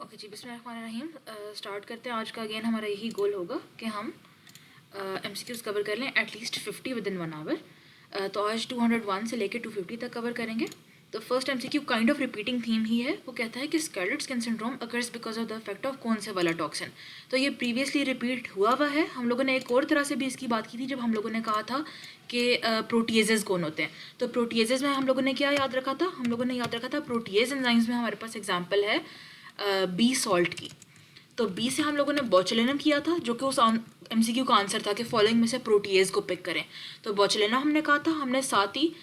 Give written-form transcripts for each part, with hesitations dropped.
Okay जी, बिस्मिल्लाहिर्रहमानिर्रहीम। Start करते हैं। आज का अगेन हमारा यही गोल होगा कि हम MCQs कवर कर लें एटलीस्ट 50 विद इन 1 आवर। तो आज 201 से लेकर 250 तक कवर करेंगे। तो first MCQ kind of repeating theme ही है। वो कहता है कि scarlet skin syndrome occurs because of the effect of कौन से वाला टॉक्सिन। तो ये प्रीवियसली रिपीट हुआ है। हम लोगों ने एक और तरह से भी इसकी बात की थी जब हम लोगों ने कहा था कि प्रोटीजेज कौन होते हैं। तो प्रोटीजेज में हम लोगों ने क्या याद रखा था? हम लोगों ने याद रखा था प्रोटीज एंजाइम्स में हमारे पास एग्जाम्पल है बी सॉल्ट की। तो बी से हम लोगों ने बोचुलिनम किया था, जो कि उस MCQ का आंसर था कि फॉलोइंग में से प्रोटीएज को पिक करें। तो बोचुलिनम हमने कहा था। हमने साथ ही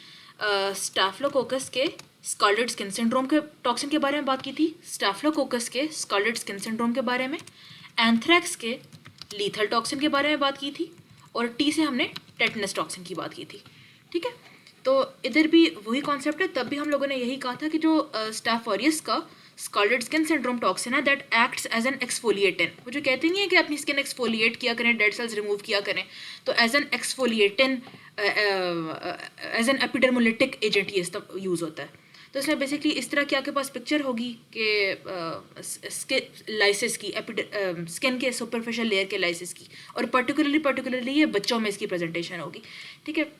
स्टैफिलोकोकस के स्कार्लेट स्किन सिंड्रोम के टॉक्सिन के बारे में बात की थी, स्टैफिलोकोकस के स्कार्लेट स्किन सिंड्रोम के बारे में, एंथ्रैक्स के लीथल टॉक्सिन के बारे में बात की थी, और टी से हमने टेटनस टॉक्सिन की बात की थी। ठीक है, तो इधर भी वही कॉन्सेप्ट है। तब भी हम लोगों ने यही कहा था कि जो स्टाफ ऑरियस का स्कार्लेट स्किन सिंड्रोम टॉक्सिन है दैट एक्ट्स एज एन एक्सफोलिएटिन। वो जो कहते नहीं है कि अपनी स्किन एक्सफोलिएट किया करें, डेड सेल्स रिमूव किया करें, तो as an exfoliating as an epidermolytic agent ये यूज़ होता है। तो इसमें बेसिकली इस तरह की आपके पास पिक्चर होगी कि लाइसिस की, स्किन के सुपरफिशियल लेयर के लाइसिस की, और पर्टिकुलरली ये बच्चों में इसकी प्रेजेंटेशन होगी। ठीक है,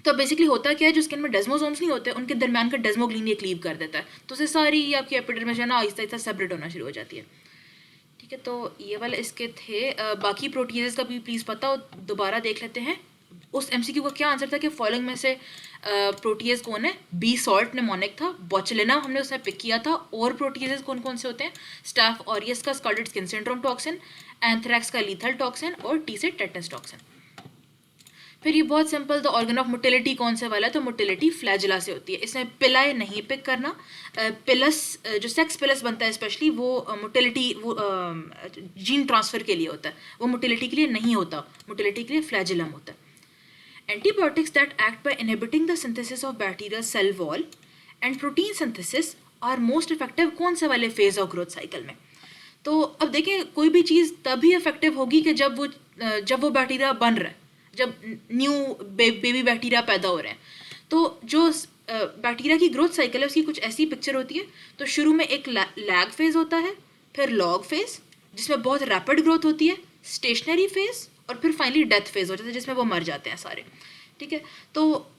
तो बेसिकली होता क्या है, जो स्किन में डेस्मोसोम्स नहीं होते उनके दरमियान का डेस्मोग्लिन ये क्लीव कर देता है, तो उससे सारी आपकी एपिडर्मिस है ना आहिस्ता आहिस्ता सेपरेट होना शुरू हो जाती है। ठीक है, तो ये वाले इसके थे। बाकी प्रोटीजेस का भी प्लीज़ पता हो, दोबारा देख लेते हैं। उस MCQ का क्या आंसर था कि फॉलोइंग में से प्रोटीजेस कौन है? बी सॉल्ट निमोनिक था, बोचुलिनम हमने उसमें पिक किया था, और प्रोटीजेस कौन कौन से होते हैं? स्टाफ ऑरियस का scarlet skin syndrome toxin, anthrax का लीथल टॉक्सिन, और टी से टेटनस टॉक्सिन। फिर ये बहुत simple, the organ of motility कौन सा वाला है? तो मोटिलिटी फ्लैजिला से होती है। इसमें पिलाए नहीं पिक करना। पिलस जो सेक्स पिलस बनता है स्पेशली, वो मोटिलिटी वो जीन ट्रांसफर के लिए होता है, वो मोटिलिटी के लिए नहीं होता, मोटिलिटी के लिए फ्लैजिलम होता है। Antibiotics that act by inhibiting the synthesis of bacteria cell wall and protein synthesis are most effective कौन से वाले फेज ऑफ ग्रोथ साइकिल में? तो अब देखें, कोई भी चीज़ तभी इफेक्टिव होगी कि जब वो बैक्टीरिया बन रहा है, जब न्यू बेबी बैक्टीरिया पैदा हो रहे हैं। तो जो बैक्टीरिया की ग्रोथ साइकिल है उसकी कुछ ऐसी पिक्चर होती है। तो शुरू में एक लैग फेज होता है, फिर लॉग फेज जिसमें बहुत रैपिड ग्रोथ होती है, स्टेशनरी फेज, और फिर फाइनली डेथ फेज हो जाता है जिसमें वो मर जाते हैं सारे। ठीक है, तो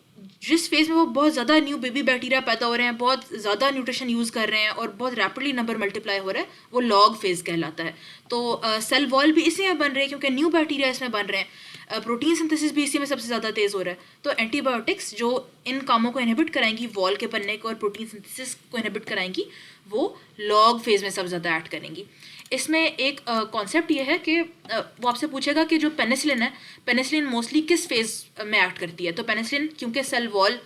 जिस फेज में वो बहुत ज़्यादा न्यू बेबी बैक्टीरिया पैदा हो रहे हैं, बहुत ज़्यादा न्यूट्रिशन यूज़ कर रहे हैं और बहुत रैपिडली नंबर मल्टीप्लाई हो रहा है, वो लॉग फेज कहलाता है। तो सेल वॉल भी इसी में बन रहे हैं क्योंकि न्यू बैक्टीरिया इसमें बन रहे हैं, प्रोटीन सिंथेसिस भी इसी में सबसे ज़्यादा तेज़ हो रहा है। तो एंटीबायोटिक्स जो इन कामों को इनहिबिट कराएंगी, वॉल के बनने को और प्रोटीन सिंथेसिस को इनहिबिट कराएंगी, वो लॉग फेज में सबसे ज़्यादा एक्ट करेंगी। इसमें एक कॉन्सेप्ट ये है कि वो आपसे पूछेगा कि जो पेनिसिलिन है, पेनिसिलिन मोस्टली किस फेज में एक्ट करती है? तो पेनिसिलिन क्योंकि सेल वॉल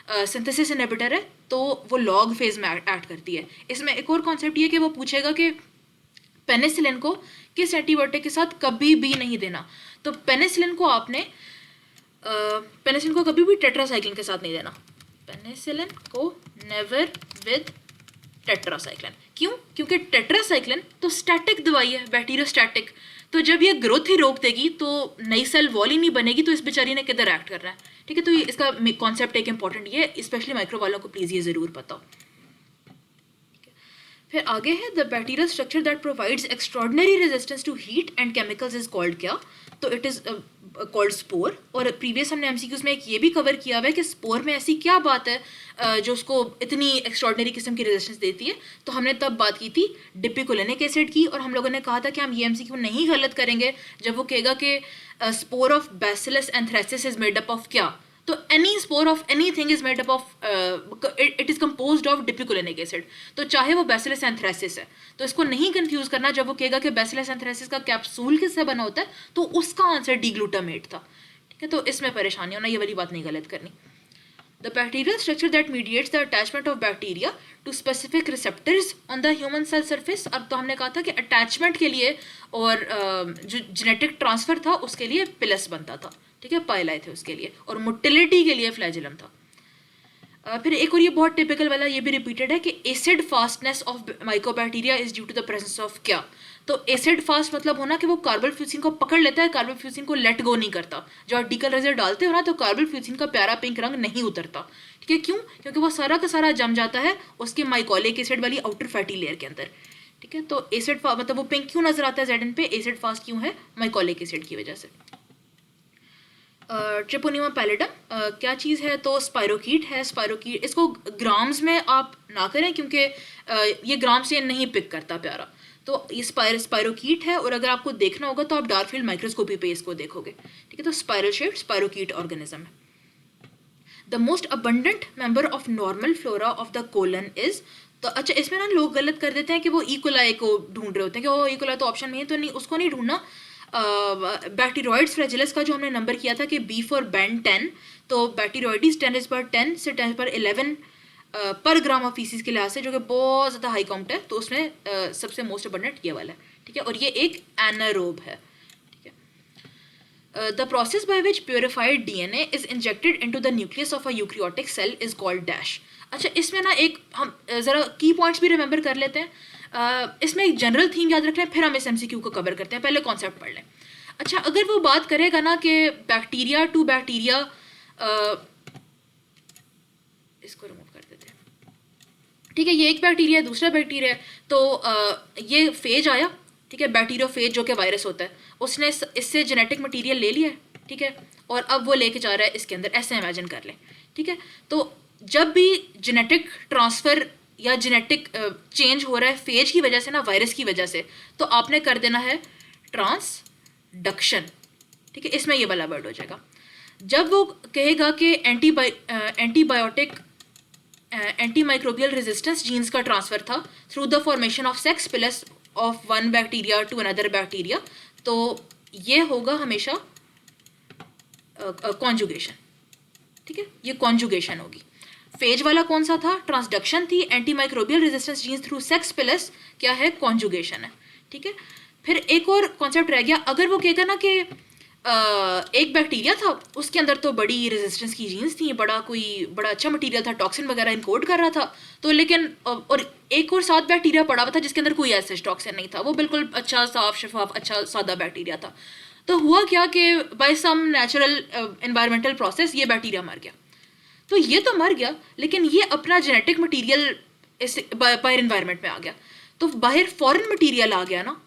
सिंथेसिस इनहिबिटर है, तो वो लॉग फेज में एक्ट करती है। इसमें एक और कॉन्सेप्ट ये कि वो पूछेगा कि पेनिसिलिन को किस एंटीबायोटिक के साथ कभी भी नहीं देना। तो पेनिसिलिन को कभी भी टेट्रासाइक्लिन के साथ नहीं देना। पेनिसिलिन को नेवर विद टेट्रासाइक्लिन। क्यों? क्योंकि टेट्रासाइक्लिन तो स्टैटिक दवाई है, बैक्टीरियोस्टैटिक। तो जब ये ग्रोथ ही रोक देगी तो नई सेल वॉल ही नहीं बनेगी, तो इस बेचारी ने किधर एक्ट करना है? ठीक है, तो ये इसका कॉन्सेप्ट एक इंपॉर्टेंट ये, स्पेशली माइक्रो वालों को प्लीज़ ये ज़रूर पता हो। फिर आगे है the bacterial structure that provides extraordinary resistance to heat and chemicals is called क्या? तो इट इज़ कॉल्ड स्पोर। और प्रीवियस हमने MCQs में एक ये भी कवर किया हुआ है कि स्पोर में ऐसी क्या बात है जो उसको इतनी एक्स्ट्रॉर्डिनरी किस्म की रेजिस्टेंस देती है। तो हमने तब बात की थी डिपिकोलिनिक एसिड की, और हम लोगों ने कहा था कि हम ये MCQ नहीं गलत करेंगे जब वो कहेगा कि spore of bacillus anthracis is made up of क्या? तो any spore of anything is made up of, it is composed of dipicolinic acid. तो चाहे वो बैसिलस एंथ्रेसिस है, तो इसको नहीं कंफ्यूज करना। जब वो कहेगा कि बैसिलस एंथ्रेसिस का कैप्सूल किससे बना होता है, तो उसका आंसर डीग्लूटामेट था। ठीक है, तो इसमें परेशानी होना, ये वाली बात नहीं गलत करनी। The bacterial structure that mediates the attachment of bacteria to specific receptors on the human cell surface। अब तो हमने कहा था कि अटैचमेंट के लिए और जो जेनेटिक ट्रांसफर था उसके लिए पिलस बनता था। ठीक है, पाइलाए थे उसके लिए, और मोटिलिटी के लिए फ्लैजिलम था। फिर एक और ये बहुत टिपिकल वाला ये भी रिपीटेड है कि acid fastness of mycobacteria is due to the presence of क्या? तो एसिड फास्ट मतलब होना कि वो कार्बोफ्यूसिन को पकड़ लेता है, कार्बोफ्यूसिन को लेट गो नहीं करता। जब आप डीकलराइजर डालते हो ना, तो कार्बोफ्यूसिन का प्यारा पिंक रंग नहीं उतरता। ठीक है, क्यों? क्योंकि वो सारा का सारा जम जाता है उसके माइकोलिक एसिड वाली आउटर फैटी लेयर के अंदर। ठीक है, तो एसिड मतलब वो पिंक क्यों नजर आता है Zn पे, एसिड फास्ट क्यों है, माइकोलिक एसिड की वजह से। ट्रिपोनिमा पैलिडम क्या चीज़ है, तो स्पायरोकीट है। स्पायरोकीट, इसको ग्राम्स में आप ना करें क्योंकि ये ग्राम से नहीं पिक करता प्यारा, तो ये स्पायरोकीट है। और अगर आपको देखना होगा तो आप डार्क फील्ड माइक्रोस्कोपी पे इसको देखोगे, ठीक है। तो स्पायरल शेप्ड स्पायरोकीट ऑर्गेनिज्म है। The most abundant member of normal flora of the colon is, तो अच्छा इसमें ना लोग गलत कर देते हैं कि वो इकोलाई को ढूंढ रहे होते हैं कि वो इकोलाई तो ऑप्शन में है, तो नहीं, उसको नहीं ढूंढना। बैक्टीरियोइड्स फ्रेजिलिस का जो हमने नंबर किया था कि बी फॉर बेन 10, तो बैक्टीरियोइडिस 10⁻10 से 10⁻11 पर ग्राम ऑफ फीसिस के लिहाज से, जो कि बहुत ज़्यादा हाई काउंट है, तो उसमें सबसे मोस्ट अबंडेंट ये वाला है, ठीक है। और ये एक एनारोब है, ठीक है। The process by which purified DNA is injected into the nucleus of a eukaryotic cell is called dash. अच्छा इसमें ना एक हम ज़रा की पॉइंट्स भी रिमेंबर कर लेते हैं। इसमें एक जनरल थीम याद रख लें, फिर हम इस एमसीक्यू को कवर करते हैं। पहले कॉन्सेप्ट पढ़ लें। अच्छा अगर वो बात करेगा ना कि बैक्टीरिया टू बैक्टीरिया, इसको रिमूव कर देते हैं, ठीक है, ये एक बैक्टीरिया है, दूसरा बैक्टीरिया है, तो ये फेज आया, ठीक है, बैक्टीरियोफेज जो कि वायरस होता है, उसने इससे जेनेटिक मटीरियल ले लिया है, ठीक है, और अब वो लेके जा रहा है इसके अंदर, ऐसे इमेजिन कर लें, ठीक है। तो जब भी जेनेटिक ट्रांसफ़र या जेनेटिक चेंज हो रहा है फेज की वजह से ना, वायरस की वजह से, तो आपने कर देना है ट्रांसडक्शन, ठीक है, इसमें ये वाला वर्ड हो जाएगा। जब वो कहेगा कि antibiotic anti microbial resistance genes का ट्रांसफ़र था through the formation of sex pilus of one bacteria to another bacteria, तो ये होगा हमेशा कॉन्जुगेशन, ठीक है, ये कॉन्जुगेशन होगी। फेज वाला कौन सा था, ट्रांसडक्शन थी। Anti microbial resistance genes through sex pilus क्या है, कॉन्जुगेशन है, ठीक है। फिर एक और कॉन्सेप्ट रह गया, अगर वो कहेगा ना कि एक बैक्टीरिया था, उसके अंदर तो बड़ी रेजिस्टेंस की जीन्स थी, बड़ा अच्छा मटीरियल था, टॉक्सिन वगैरह इनकोड कर रहा था, तो लेकिन और एक और साथ बैक्टीरिया पड़ा हुआ था जिसके अंदर कोई ऐसा टॉक्सिन नहीं था, वो बिल्कुल अच्छा साफ शफाफ अच्छा सादा बैक्टीरिया था। तो हुआ क्या कि by some natural environmental process ये बैक्टीरिया मर गया। तो ये तो मर गया, लेकिन ये अपना जेनेटिक मटीरियल इस बाहर एनवायरनमेंट में आ गया, तो बाहर फॉरेन मटीरियल आ गया ना,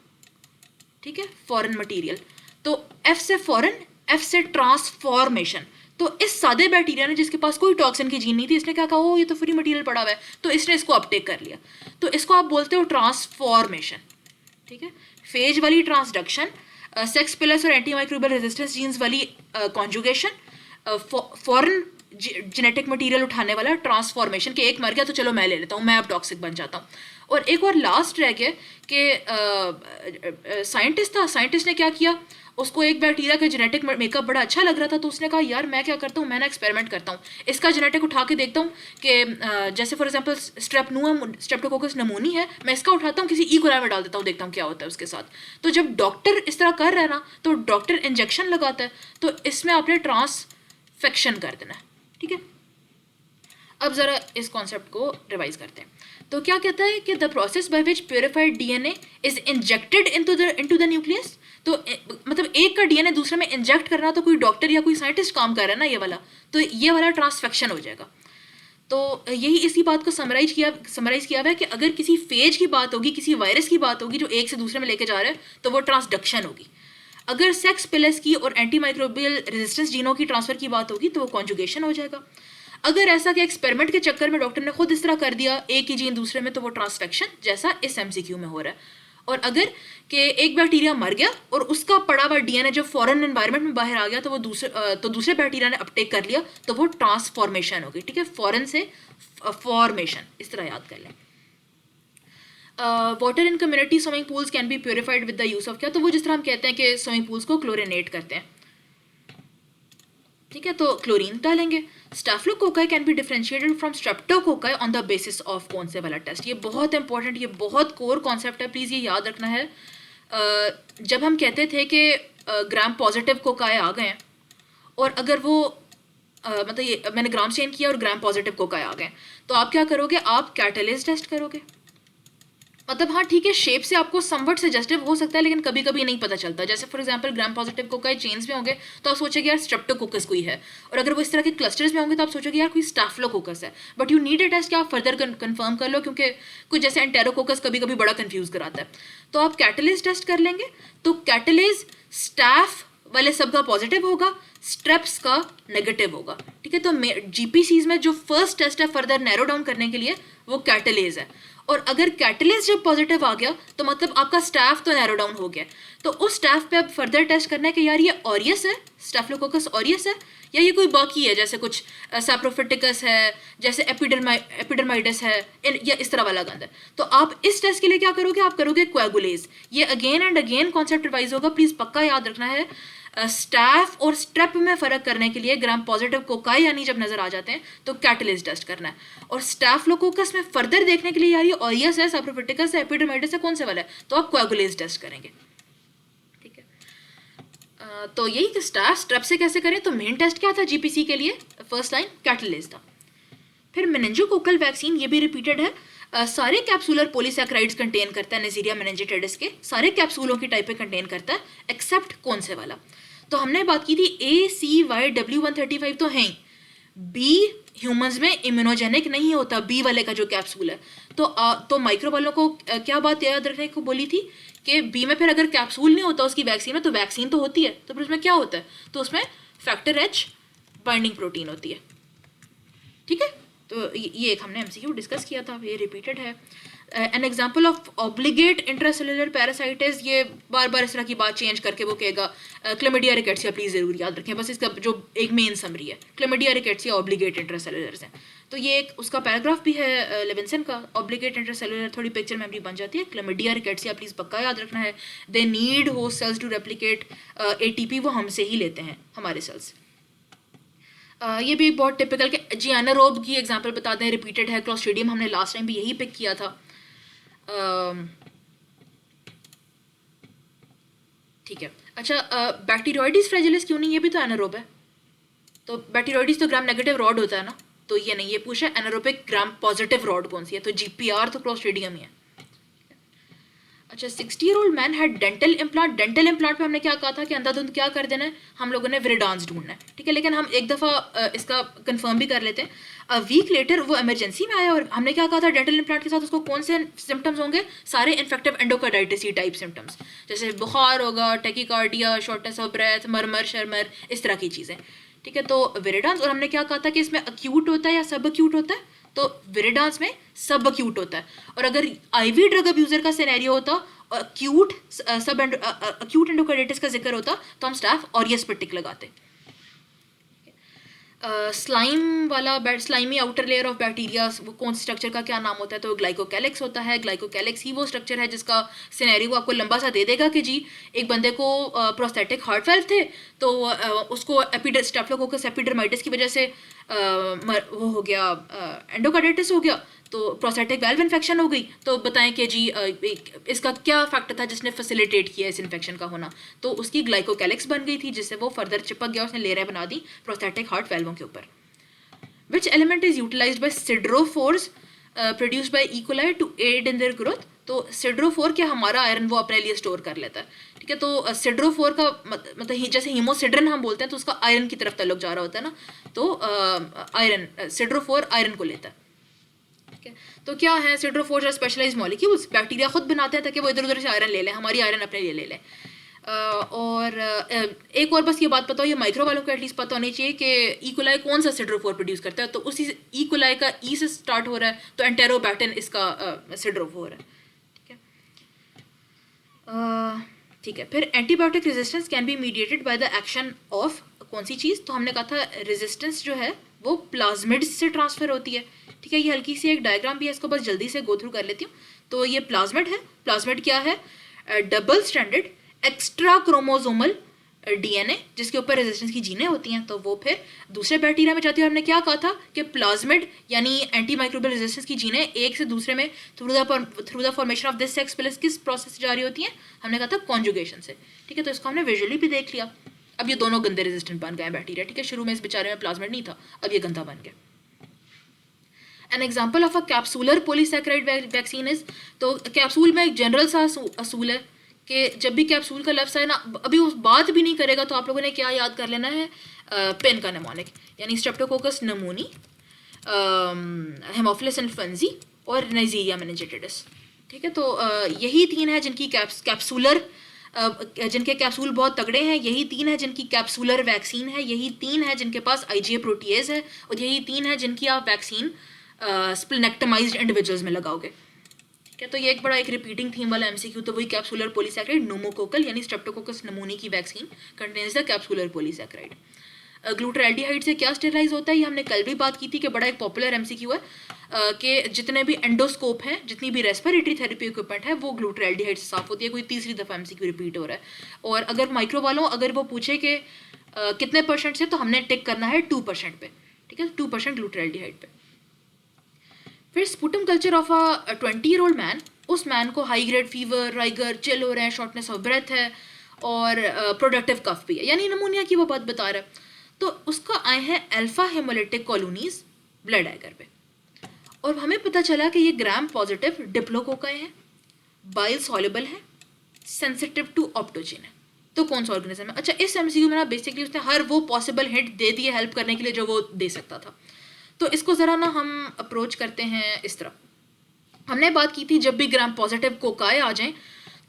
ठीक है, फॉरेन मटीरियल। तो एफ से फॉरेन, एफ से ट्रांसफॉर्मेशन। तो इस सादे बैक्टीरिया ने जिसके पास कोई टॉक्सिन की जीन नहीं थी, इसने क्या कहा, ओ ये तो फ्री मटीरियल पड़ा हुआ है, तो इसने इसको अपटेक कर लिया, तो इसको आप बोलते हो ट्रांसफॉर्मेशन, ठीक है। फेज वाली ट्रांसडक्शन, सेक्स प्लस और एंटी माइक्रोबियल रेजिस्टेंस जीन्स वाली कॉन्जुगेशन, फॉरेन जेनेटिक मटीरियल उठाने वाला ट्रांसफॉर्मेशन, कि एक मर गया तो चलो मैं ले लेता हूँ, मैं अब टॉक्सिक बन जाता हूँ। और एक और लास्ट रह गया कि साइंटिस्ट था, साइंटिस्ट ने क्या किया, उसको एक बैक्टीरिया का जेनेटिक मेकअप बड़ा अच्छा लग रहा था, तो उसने कहा यार मैं क्या करता हूँ, मैं ना एक्सपेरिमेंट करता हूँ, इसका जेनेटिक उठा के देखता हूँ कि जैसे फॉर एग्जांपल स्ट्रेप्टोकोकस नमूनी है, मैं इसका उठाता हूँ, किसी ई कोलाई में डाल देता हूँ, देखता हूँ क्या होता है उसके साथ। तो जब डॉक्टर इस तरह कर रहा है ना, तो डॉक्टर इंजेक्शन लगाता है, तो इसमें आपने ट्रांसफेक्शन कर देना है, ठीक है। अब ज़रा इस कॉन्सेप्ट को रिवाइज करते हैं। तो क्या कहता है कि the process by which purified DNA is injected into the nucleus, तो मतलब एक का डीएनए दूसरे में इंजेक्ट करना, तो कोई डॉक्टर या कोई साइंटिस्ट काम कर रहा है ना ये वाला, तो ये वाला ट्रांसफेक्शन हो जाएगा। तो यही इसी बात को समराइज किया हुआ है कि अगर किसी फेज की बात होगी, किसी वायरस की बात होगी जो एक से दूसरे में लेके जा रहा है, तो वो ट्रांसडक्शन होगी। अगर सेक्स प्लस की और एंटी माइक्रोबियल रेजिस्टेंस जीनों की ट्रांसफर की बात होगी, तो वो कॉन्जुगेशन हो जाएगा। अगर ऐसा कि एक्सपेरिमेंट के चक्कर में डॉक्टर ने खुद इस तरह कर दिया एक ही जीन दूसरे में, तो वो ट्रांसफेक्शन जैसा इस एमसीक्यू में हो रहा है। और अगर कि एक बैक्टीरिया मर गया और उसका पड़ा हुआ डीएनए जब फॉरेन एनवायरनमेंट में बाहर आ गया, तो वो दूसरे बैक्टीरिया ने अपटेक कर लिया, तो वो ट्रांसफॉर्मेशन हो गई, ठीक है, फॉरेन से फॉर्मेशन, इस तरह याद कर लें। Water in community swimming pools can be purified with the use of क्या, तो वो जिस तरह हम कहते हैं कि स्विमिंग पूल्स को क्लोरिनेट करते हैं, ठीक है, तो क्लोरीन डालेंगे। Staphylococci can be differentiated from streptococci on the basis of कौन से वाला टेस्ट, ये बहुत इंपॉर्टेंट, ये बहुत कोर कॉन्सेप्ट है, प्लीज़ ये याद रखना है। जब हम कहते थे कि ग्राम पॉजिटिव कोकाई आ गए हैं, और अगर वो मतलब ये मैंने ग्राम चेंज किया और ग्राम पॉजिटिव कोकाई आ गए, तो आप क्या करोगे, आप कैटलिस्ट टेस्ट करोगे, मतलब हाँ ठीक है, शेप से आपको समवट सजेस्टिव हो सकता है, लेकिन कभी कभी नहीं पता चलता। जैसे for example gram positive cocci chains में होंगे तो आप सोचोगे यार स्ट्रेप्टोकोकस कोई है, और अगर वो इस तरह के क्लस्टर्स में होंगे तो आप सोचोगे यार कोई स्टाफिलोकोकस है। But you need a test कि आप फर्दर कंफर्म कर लो, क्योंकि कुछ जैसे एंटेरोकोकस कभी कभी बड़ा कंफ्यूज कराता है। तो आप कैटलेज टेस्ट कर लेंगे, तो कैटलेज स्टाफ वाले सब का पॉजिटिव होगा, स्ट्रेप्स का नेगेटिव होगा। ठीक है, तो जीपीसीज में जो फर्स्ट टेस्ट है फर्दर नैरो डाउन करने के लिए वो कैटलेज है। और अगर कैटलेज जब पॉजिटिव आ गया तो मतलब आपका स्टाफ तो नैरो डाउन हो गया, तो उस स्टाफ पे अब फर्दर टेस्ट करना है कि यार ये ऑरियस है, स्टाफिलोकोकस ऑरियस है, या ये कोई बाकी है, जैसे कुछ सैप्रोफिटिकस है, जैसे एपिडर्माइडस है, या इस तरह वाला गंद है। तो आप इस टेस्ट के लिए क्या करोगे, आप करोगे कोएगुलेज। ये again and again concept revise होगा, प्लीज पक्का याद रखना है। स्टैफ और स्ट्रेप में फर्क करने के लिए ग्राम पॉजिटिव कोकाई यानी जब नजर आ जाते हैं तो कैटलेज टेस्ट करना है, और स्टैफिलोकोकस में फर्दर देखने के लिए यार ये ऑरियस है, सैप्रोफिटिकस है, एपिडर्माइडस है, कौन से वाला है, तो आप कोएगुलेज टेस्ट करेंगे। ठीक है, तो यही कि स्ट्रेप से कैसे करें, तो मेन टेस्ट क्या था जीपीसी के लिए, फर्स्ट लाइन कैटलेज था। फिर मेनिंजोकोकल वैक्सीन, ये भी रिपीटेड है। सारे कैप्सूलर पॉलीसैकेराइड्स कंटेन करता है, नेज़ीरिया मेनिंजिटिडिस के सारे कैप्सूलों की टाइप पे कंटेन करता है, एक्सेप्ट कौन से वाला। तो हमने बात की थी ACYW135 तो है, बी ह्यूमंस में इम्यूनोजेनिक नहीं होता, बी वाले का जो कैप्सूल है। तो माइक्रो वालों को क्या बात याद रखने को बोली थी कि बी में फिर अगर कैप्सूल नहीं होता उसकी वैक्सीन में, तो वैक्सीन तो होती है, तो फिर उसमें क्या होता है, तो उसमें फैक्टर H बाइंडिंग प्रोटीन होती है। ठीक है, तो ये एक हमने एमसीक्यू डिस्कस किया था, ये रिपीटेड है। An example of obligate intracellular parasites, ये बार बार इस तरह की बात चेंज करके वो कहेगा क्लेमिडिया रिकेट्सिया, प्लीज जरूर याद रखें, बस इसका जो एक मेन समरी है, क्लेमिडिया रिकेट्सिया ऑब्लिगेट इंट्रासेलुलर्स हैं। तो ये एक उसका पैराग्राफ भी है लेविंसन का, ऑब्लिगेट इंट्रासेलुलर थोड़ी पिक्चर मेमोरी बन जाती है, क्लेमिडिया रिकेट्सिया प्लीज पक्का याद रखना है। They need host cells to replicate, ATP वो हमसे ही लेते हैं, हमारे सेल्स। ये भी बहुत टिपिकल के जी एनारोब की एग्जांपल बताते हैं, रिपीटेड है। क्लोस्ट्रीडियम हमने लास्ट टाइम भी यही पिक किया था। ठीक है, अच्छा, बैक्टीरियोइडिस फ्रेजिलिस क्यों नहीं, ये भी तो एनारोब है। तो बैक्टीरियोइडिस तो ग्राम नेगेटिव रॉड होता है ना, तो ये नहीं, ये पूछा एनारोबिक ग्राम पॉजिटिव रॉड कौन सी है, तो GPR तो क्लोस्ट्रीडियम ही है। अच्छा, 60-year-old man had dental implant. Dental implant पे हमने क्या कहा था कि अंधाधुंध क्या कर देना है, हम लोगों ने विरिडांस ढूंढना है। ठीक है, लेकिन हम एक दफ़ा इसका कंफर्म भी कर लेते हैं। अ वीक लेटर वो इमरजेंसी में आया, और हमने क्या कहा था, डेंटल इम्प्लांट के साथ उसको कौन से सिम्टम्स होंगे, सारे इन्फेक्टिव एंडोकार्डाइटिस टाइप सिम्टम्स, जैसे बुखार होगा, tachycardia, shortness of breath, murmur शर्मर, इस तरह की चीज़ें। ठीक है, तो विरिडांस, और हमने क्या कहा था कि इसमें अक्यूट होता है या सब अक्यूट होता है, तो विरिडांस में सब अक्यूट होता है। और अगर IV ड्रग अब्यूज़र का सिनेरियो होता, अक्यूट एंडोकार्डाइटिस का जिक्र होता, तो हम स्टाफ ऑरियस पर टिक लगाते। स्लाइम वाला slimy outer layer of bacteria, वो कौन स्ट्रक्चर का क्या नाम होता है, तो ग्लाइकोकैलिक्स होता है। ग्लाइकोकैलिक्स ही वो स्ट्रक्चर है जिसका सिनेरियो आपको लंबा सा दे देगा कि जी एक बंदे को प्रोस्थेटिक हार्ट वेल्व थे, तो उसको स्टेफिलोकोकस एपिडर्माइटिस की वजह से वो हो गया, एंडोकार्डाइटिस हो गया, तो प्रोस्थेटिक वेल्व इन्फेक्शन हो गई। तो बताएं कि जी इसका क्या फैक्टर था जिसने फैसिलिटेट किया इस इन्फेक्शन का होना, तो उसकी ग्लाइकोकैलिक्स बन गई थी, जिससे वो फर्दर चिपक गया, उसने लेयरें बना दी प्रोस्थेटिक हार्ट वेल्वों के ऊपर। Which element is utilized by siderophores produced by E. Coli to aid in their growth. तो सिड्रोफोर क्या, हमारा आयरन वो अपने लिए स्टोर कर लेता है। ठीक है, तो सिड्रोफोर का मतलब जैसे हीमोसिड्रन हम बोलते हैं, तो उसका आयरन की तरफ ताल्लुक जा रहा होता है ना, तो आयरन, सिड्रोफोर आयरन को लेता है। तो क्या है सिड्रोफोर, स्पेशलाइज मॉलिक्यूल्स, बैक्टीरिया खुद बनाते हैं ताकि वो इधर उधर से आयरन ले लें, हमारी आयरन अपने लिए ले लें। और एक और बस ये बात पता हो, ये माइक्रो वालों को एटलीस्ट पता होनी चाहिए कि ई. कोलाई कौन सा सिड्रोफोर प्रोड्यूस करता है, तो उसी ई. कोलाई का ई से स्टार्ट हो रहा है, तो एंटेरोबैक्टिन इसका सिड्रोफोर है। ठीक है, ठीक है। फिर antibiotic resistance can be mediated by the action of कौन सी चीज़, तो हमने कहा था रेजिस्टेंस जो है वो प्लाज्मिड्स से ट्रांसफर होती है। ठीक है, ये हल्की सी एक डायग्राम भी है, इसको बस जल्दी से गो थ्रू कर लेती हूँ। तो ये प्लाज्मिड है। प्लाज्मिड क्या है, double stranded extra chromosomal DNA जिसके ऊपर रेजिस्टेंस की जीनें होती हैं, तो वो फिर दूसरे बैक्टीरिया में जाती है। हमने क्या कहा था कि प्लाज्मिड यानी एंटी माइक्रोबियल रेजिस्टेंस की जीनें एक से दूसरे में through the formation of this sex plus किस प्रोसेस से जारी होती हैं, हमने कहा था कॉन्जुगेशन से। ठीक है, तो इसको हमने विजुअली भी देख लिया। अब ये दोनों गंदे रेजिस्टेंट बन गए बैक्टीरिया। ठीक है, शुरू में इस बेचारे में प्लाज्मिड नहीं था, अब ये गंदा बन गया। N example of a capsular polysaccharide vaccine is, तो कैप्सूल में एक जनरल सा असूल है कि जब भी कैप्सूल का लफ्ज़ है ना, अभी उस बात भी नहीं करेगा तो आप लोगों ने क्या याद कर लेना है, पेन का नेमोनिक, यानी स्ट्रेप्टोकोकस नमूनी, हेमोफिलस इन्फ्लुएंजी और नाइजीरिया मेनिंजाइटिस। ठीक है, तो यही तीन है जिनकी कैप्सूलर जिनके कैप्सूल बहुत तगड़े हैं, यही तीन है जिनकी कैप्सूलर वैक्सीन है, यही तीन है जिनके पास IgA प्रोटीएज है, और यही तीन है जिनकी आप वैक्सीन स्प्लेनेक्टमाइज्ड इंडिविजुअल्स में लगाओगे। ठीक है, तो ये एक बड़ा एक रिपीटिंग थीम वाला MCQ, तो वही कैप्सूलर पॉलीसैकेराइड नोमोकोकल यानी स्ट्रेप्टोकोकस नमूनी की vaccine contains the capsular polysaccharide. Glutaraldehyde से क्या स्टेरलाइज होता है, ये हमने कल भी बात की थी कि बड़ा एक पॉपुलर MCQ है कि जितने भी एंडोस्कोप हैं, जितनी भी रेस्पिरेटरी थेरेपी इक्विपमेंट है, वो ग्लूटाराल्डिहाइड से साफ होती है। कोई तीसरी दफ़ा MCQ रिपीट हो रहा है, और अगर माइक्रो वालों अगर वो पूछे कि कितने % से, तो हमने टिक करना है 2% पे। ठीक है, 2% ग्लूटाराल्डिहाइड पे। फिर sputum culture of a 20-year-old man, उस मैन को high grade fever, rigor, chill हो रहे हैं, शॉर्टनेस ऑफ ब्रेथ है और प्रोडक्टिव कफ भी है, यानी नमूनिया की वो बात बता रहा है। तो उसका आए हैं alpha haemolytic colonies blood agar पे, और हमें पता चला कि ये ग्राम पॉजिटिव डिप्लोकोकाई है, बाइल सॉल्युबल है, सेंसिटिव टू ऑप्टोजिन है। तो कौन सा ऑर्गेनिज्म है? अच्छा, इस MCQ में ना बेसिकली उसने हर वो पॉसिबल हिंट दे दिए हेल्प करने के लिए जो वो दे सकता था। तो इसको ज़रा ना हम अप्रोच करते हैं इस तरह। हमने बात की थी जब भी ग्राम पॉजिटिव कोकाई आ जाएं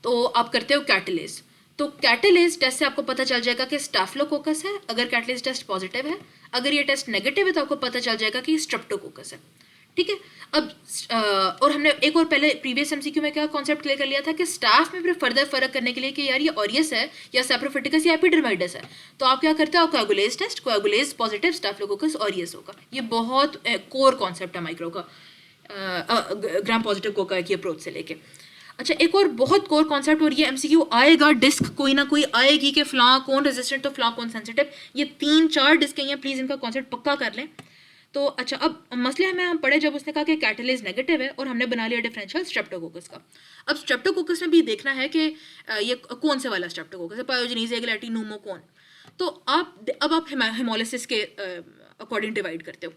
तो आप करते हो कैटलेज, तो कैटलेज टेस्ट से आपको पता चल जाएगा कि स्टाफिलोकोकस है अगर कैटलेज टेस्ट पॉजिटिव है, अगर ये टेस्ट नेगेटिव है तो आपको पता चल जाएगा कि स्ट्रेप्टोकोकस है। ठीक है, अब और हमने एक और पहले प्रीवियस MCQ में क्या कॉन्सेप्ट क्लियर कर लिया था कि स्टाफ में फिर फर्दर फर्क करने के लिए कि यार ये ऑरियस है या सैप्रोफिटिकस या एपिडर्माइडस है, तो आप क्या करते हो, कोएगुलेज टेस्ट, कोएगुलेज पॉजिटिव, स्टाफिलोकोकस ऑरियस होगा। ये बहुत कोर कॉन्सेप्ट है माइक्रो का, ग्राम पॉजिटिव कोका की अप्रोच से लेके। अच्छा, एक और बहुत कोर कॉन्सेप्ट, और ये MCQ आएगा, डिस्क कोई ना कोई आएगी कि फ्लां कौन रेजिस्टेंट तो फ्लां कौन सेंसिटिव, ये 3-4 डिस्क हैं, प्लीज़ इनका कॉन्सेप्ट पक्का कर लें। तो अच्छा, अब मसले में हम पढ़े जब उसने कहा कि कैटलेज नेगेटिव है और हमने बना लिया डिफरेंशियल स्ट्रेप्टोकोकस का। अब स्ट्रेप्टोकोकस में भी देखना है कि ये कौन से वाला स्ट्रेप्टोकोकस है, पायोजेनिस, एगलेटी, नूमो, कौन। तो आप हेमोलिसिस के अकॉर्डिंग डिवाइड करते हो।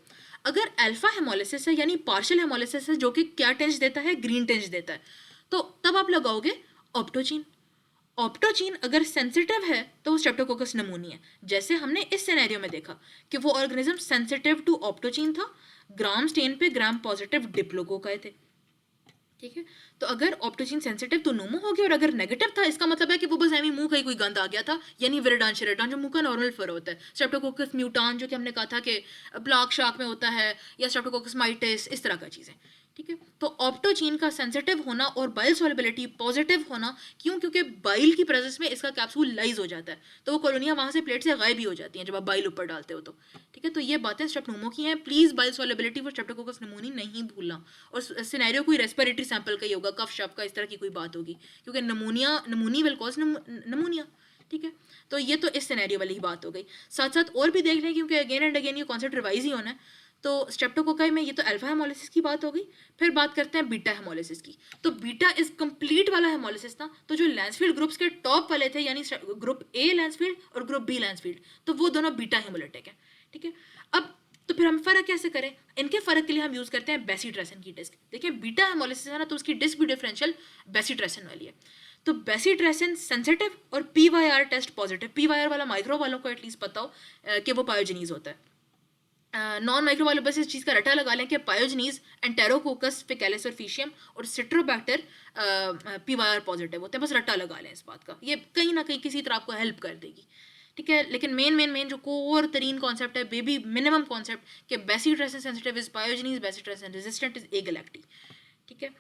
अगर अल्फा हेमोलिसिस है यानी पार्शियल हेमोलिसिस है, जो कि क्या टेंज देता है, ग्रीन टेंज देता है, तो तब आप लगाओगे ऑप्टोजीन। ऑप्टोजीन अगर सेंसिटिव है तो वो स्ट्रेप्टोकोकस नमूनी है, जैसे हमने इस सिनेरियो में देखा कि वो ऑर्गेनिज्म सेंसिटिव टू ऑप्टोजीन था, ग्राम स्टेन पे ग्राम पॉजिटिव डिप्लोकोकाई थे। ठीक है, तो अगर ऑप्टोजीन सेंसिटिव तो नोमो हो गया, और अगर नेगेटिव था इसका मतलब है कि वो बस एमी मुंह का ही कोई गंद आ गया था, यानी विरिडान शिरेडान जो मुंह का नॉर्मल फर होता है, स्ट्रेप्टोकोकस म्यूटान जो कि हमने कहा था कि प्लाक शाक में होता है, या स्ट्रेप्टोकोकस माइटिस, इस तरह का चीज़ें। ठीक है, तो ऑप्टोजीन का सेंसिटिव होना और बाइल सॉल्युबिलिटी पॉजिटिव होना, क्यों? क्योंकि बाइल की प्रेजेंस में इसका कैप्सूल लाइज हो जाता है, तो वो कॉलोनियाँ वहाँ से प्लेट से गायब भी हो जाती हैं जब आप बाइल ऊपर डालते हो तो। ठीक है, तो ये बातें स्ट्रेप्टोमो की हैं, प्लीज़ बाइल सॉल्युबिलिटी वो स्ट्रेप्टोकोकस नमूनी नहीं भूलना, और सिनेरियो कोई रेस्पिरेटरी सैंपल का ही होगा, कफ शफ का, इस तरह की कोई बात होगी, क्योंकि नमूनी विल कॉज नमूनिया। ठीक है, तो ये तो इस सिनेरियो वाली ही बात हो गई। साथ साथ और भी देख लें, क्योंकि अगेन एंड अगेन ये कॉन्सेप्ट रिवाइज ही होना है। तो स्ट्रेप्टोकोकाई में ये तो अल्फा हेमोलिसिस की बात हो गई, फिर बात करते हैं बीटा हेमोलिसिस की। तो बीटा इज कंप्लीट वाला हेमोलिसिस था, तो जो लैंसफील्ड ग्रुप्स के टॉप वाले थे, यानी ग्रुप A लैंसफील्ड और ग्रुप B लैंसफील्ड, तो वो दोनों बीटा हेमोलिटिक है। ठीक है, अब तो फिर हम फ़र्क कैसे करें? इनके फ़र्क के लिए हम यूज़ करते हैं बेसीट्रेसन की डिस्क। देखिए, बीटा हेमोलिसिस है ना, तो उसकी डिस्क भी डिफरेंशियल बेसीट्रेसन वाली है। तो बेसीट्रेसन सेंसिटिव और PYR टेस्ट पॉजिटिव, PYR वाला माइक्रो वालों को एटलीस्ट पता हो कि वो पायोजेनीज होता है। नॉन माइक्रो वाले बस इस चीज़ का रटा लगा लें कि पायोजनीज, एंटेरोकोकस, फेकैलिस और फीशियम और सिट्रोबैक्टर PYR पॉजिटिव होते हैं, बस रटा लगा लें इस बात का, ये कहीं ना कहीं किसी तरह आपको हेल्प कर देगी। ठीक है, लेकिन मेन जो कोर तरीन कॉन्सेप्ट है, बेबी मिनिमम कॉन्सेप्ट, कि बेसीट्रेसन सेंसिटिव इज पायोजनीज, बेसीट्रेसन रेजिस्टेंट इज एगलैक्टी। ठीक है,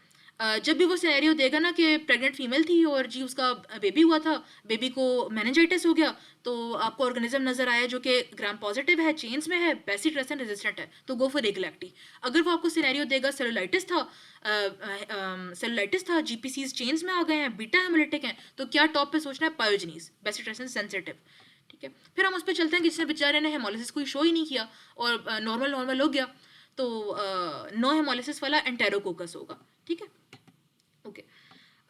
जब भी वो सिनेरियो देगा ना कि प्रेग्नेंट फीमेल थी और जी उसका बेबी हुआ था, बेबी को मेनिंजाइटिस हो गया, तो आपको ऑर्गेनिज्म नजर आया जो कि ग्राम पॉजिटिव है, चेन्स में है, बेसीट्रेसन रेजिस्टेंट है, तो गो फॉर एगलैक्टी। अगर वो आपको सिनेरियो देगा सेलुलाइटिस था, GPCs चेन्स में आ गए हैं, बीटा हेमोलिटिक हैं, तो क्या टॉप पे सोचना है? पायोजनीज, बेसीट्रेसन सेंसिटिव। ठीक है, फिर हम उस पर चलते हैं कि जिसने बेचारे ने हेमोलिसिस कोई शो ही नहीं किया और नॉर्मल हो गया, तो नो हेमोलिसिस वाला एंटेरोकोकस होगा। ठीक है, ओके।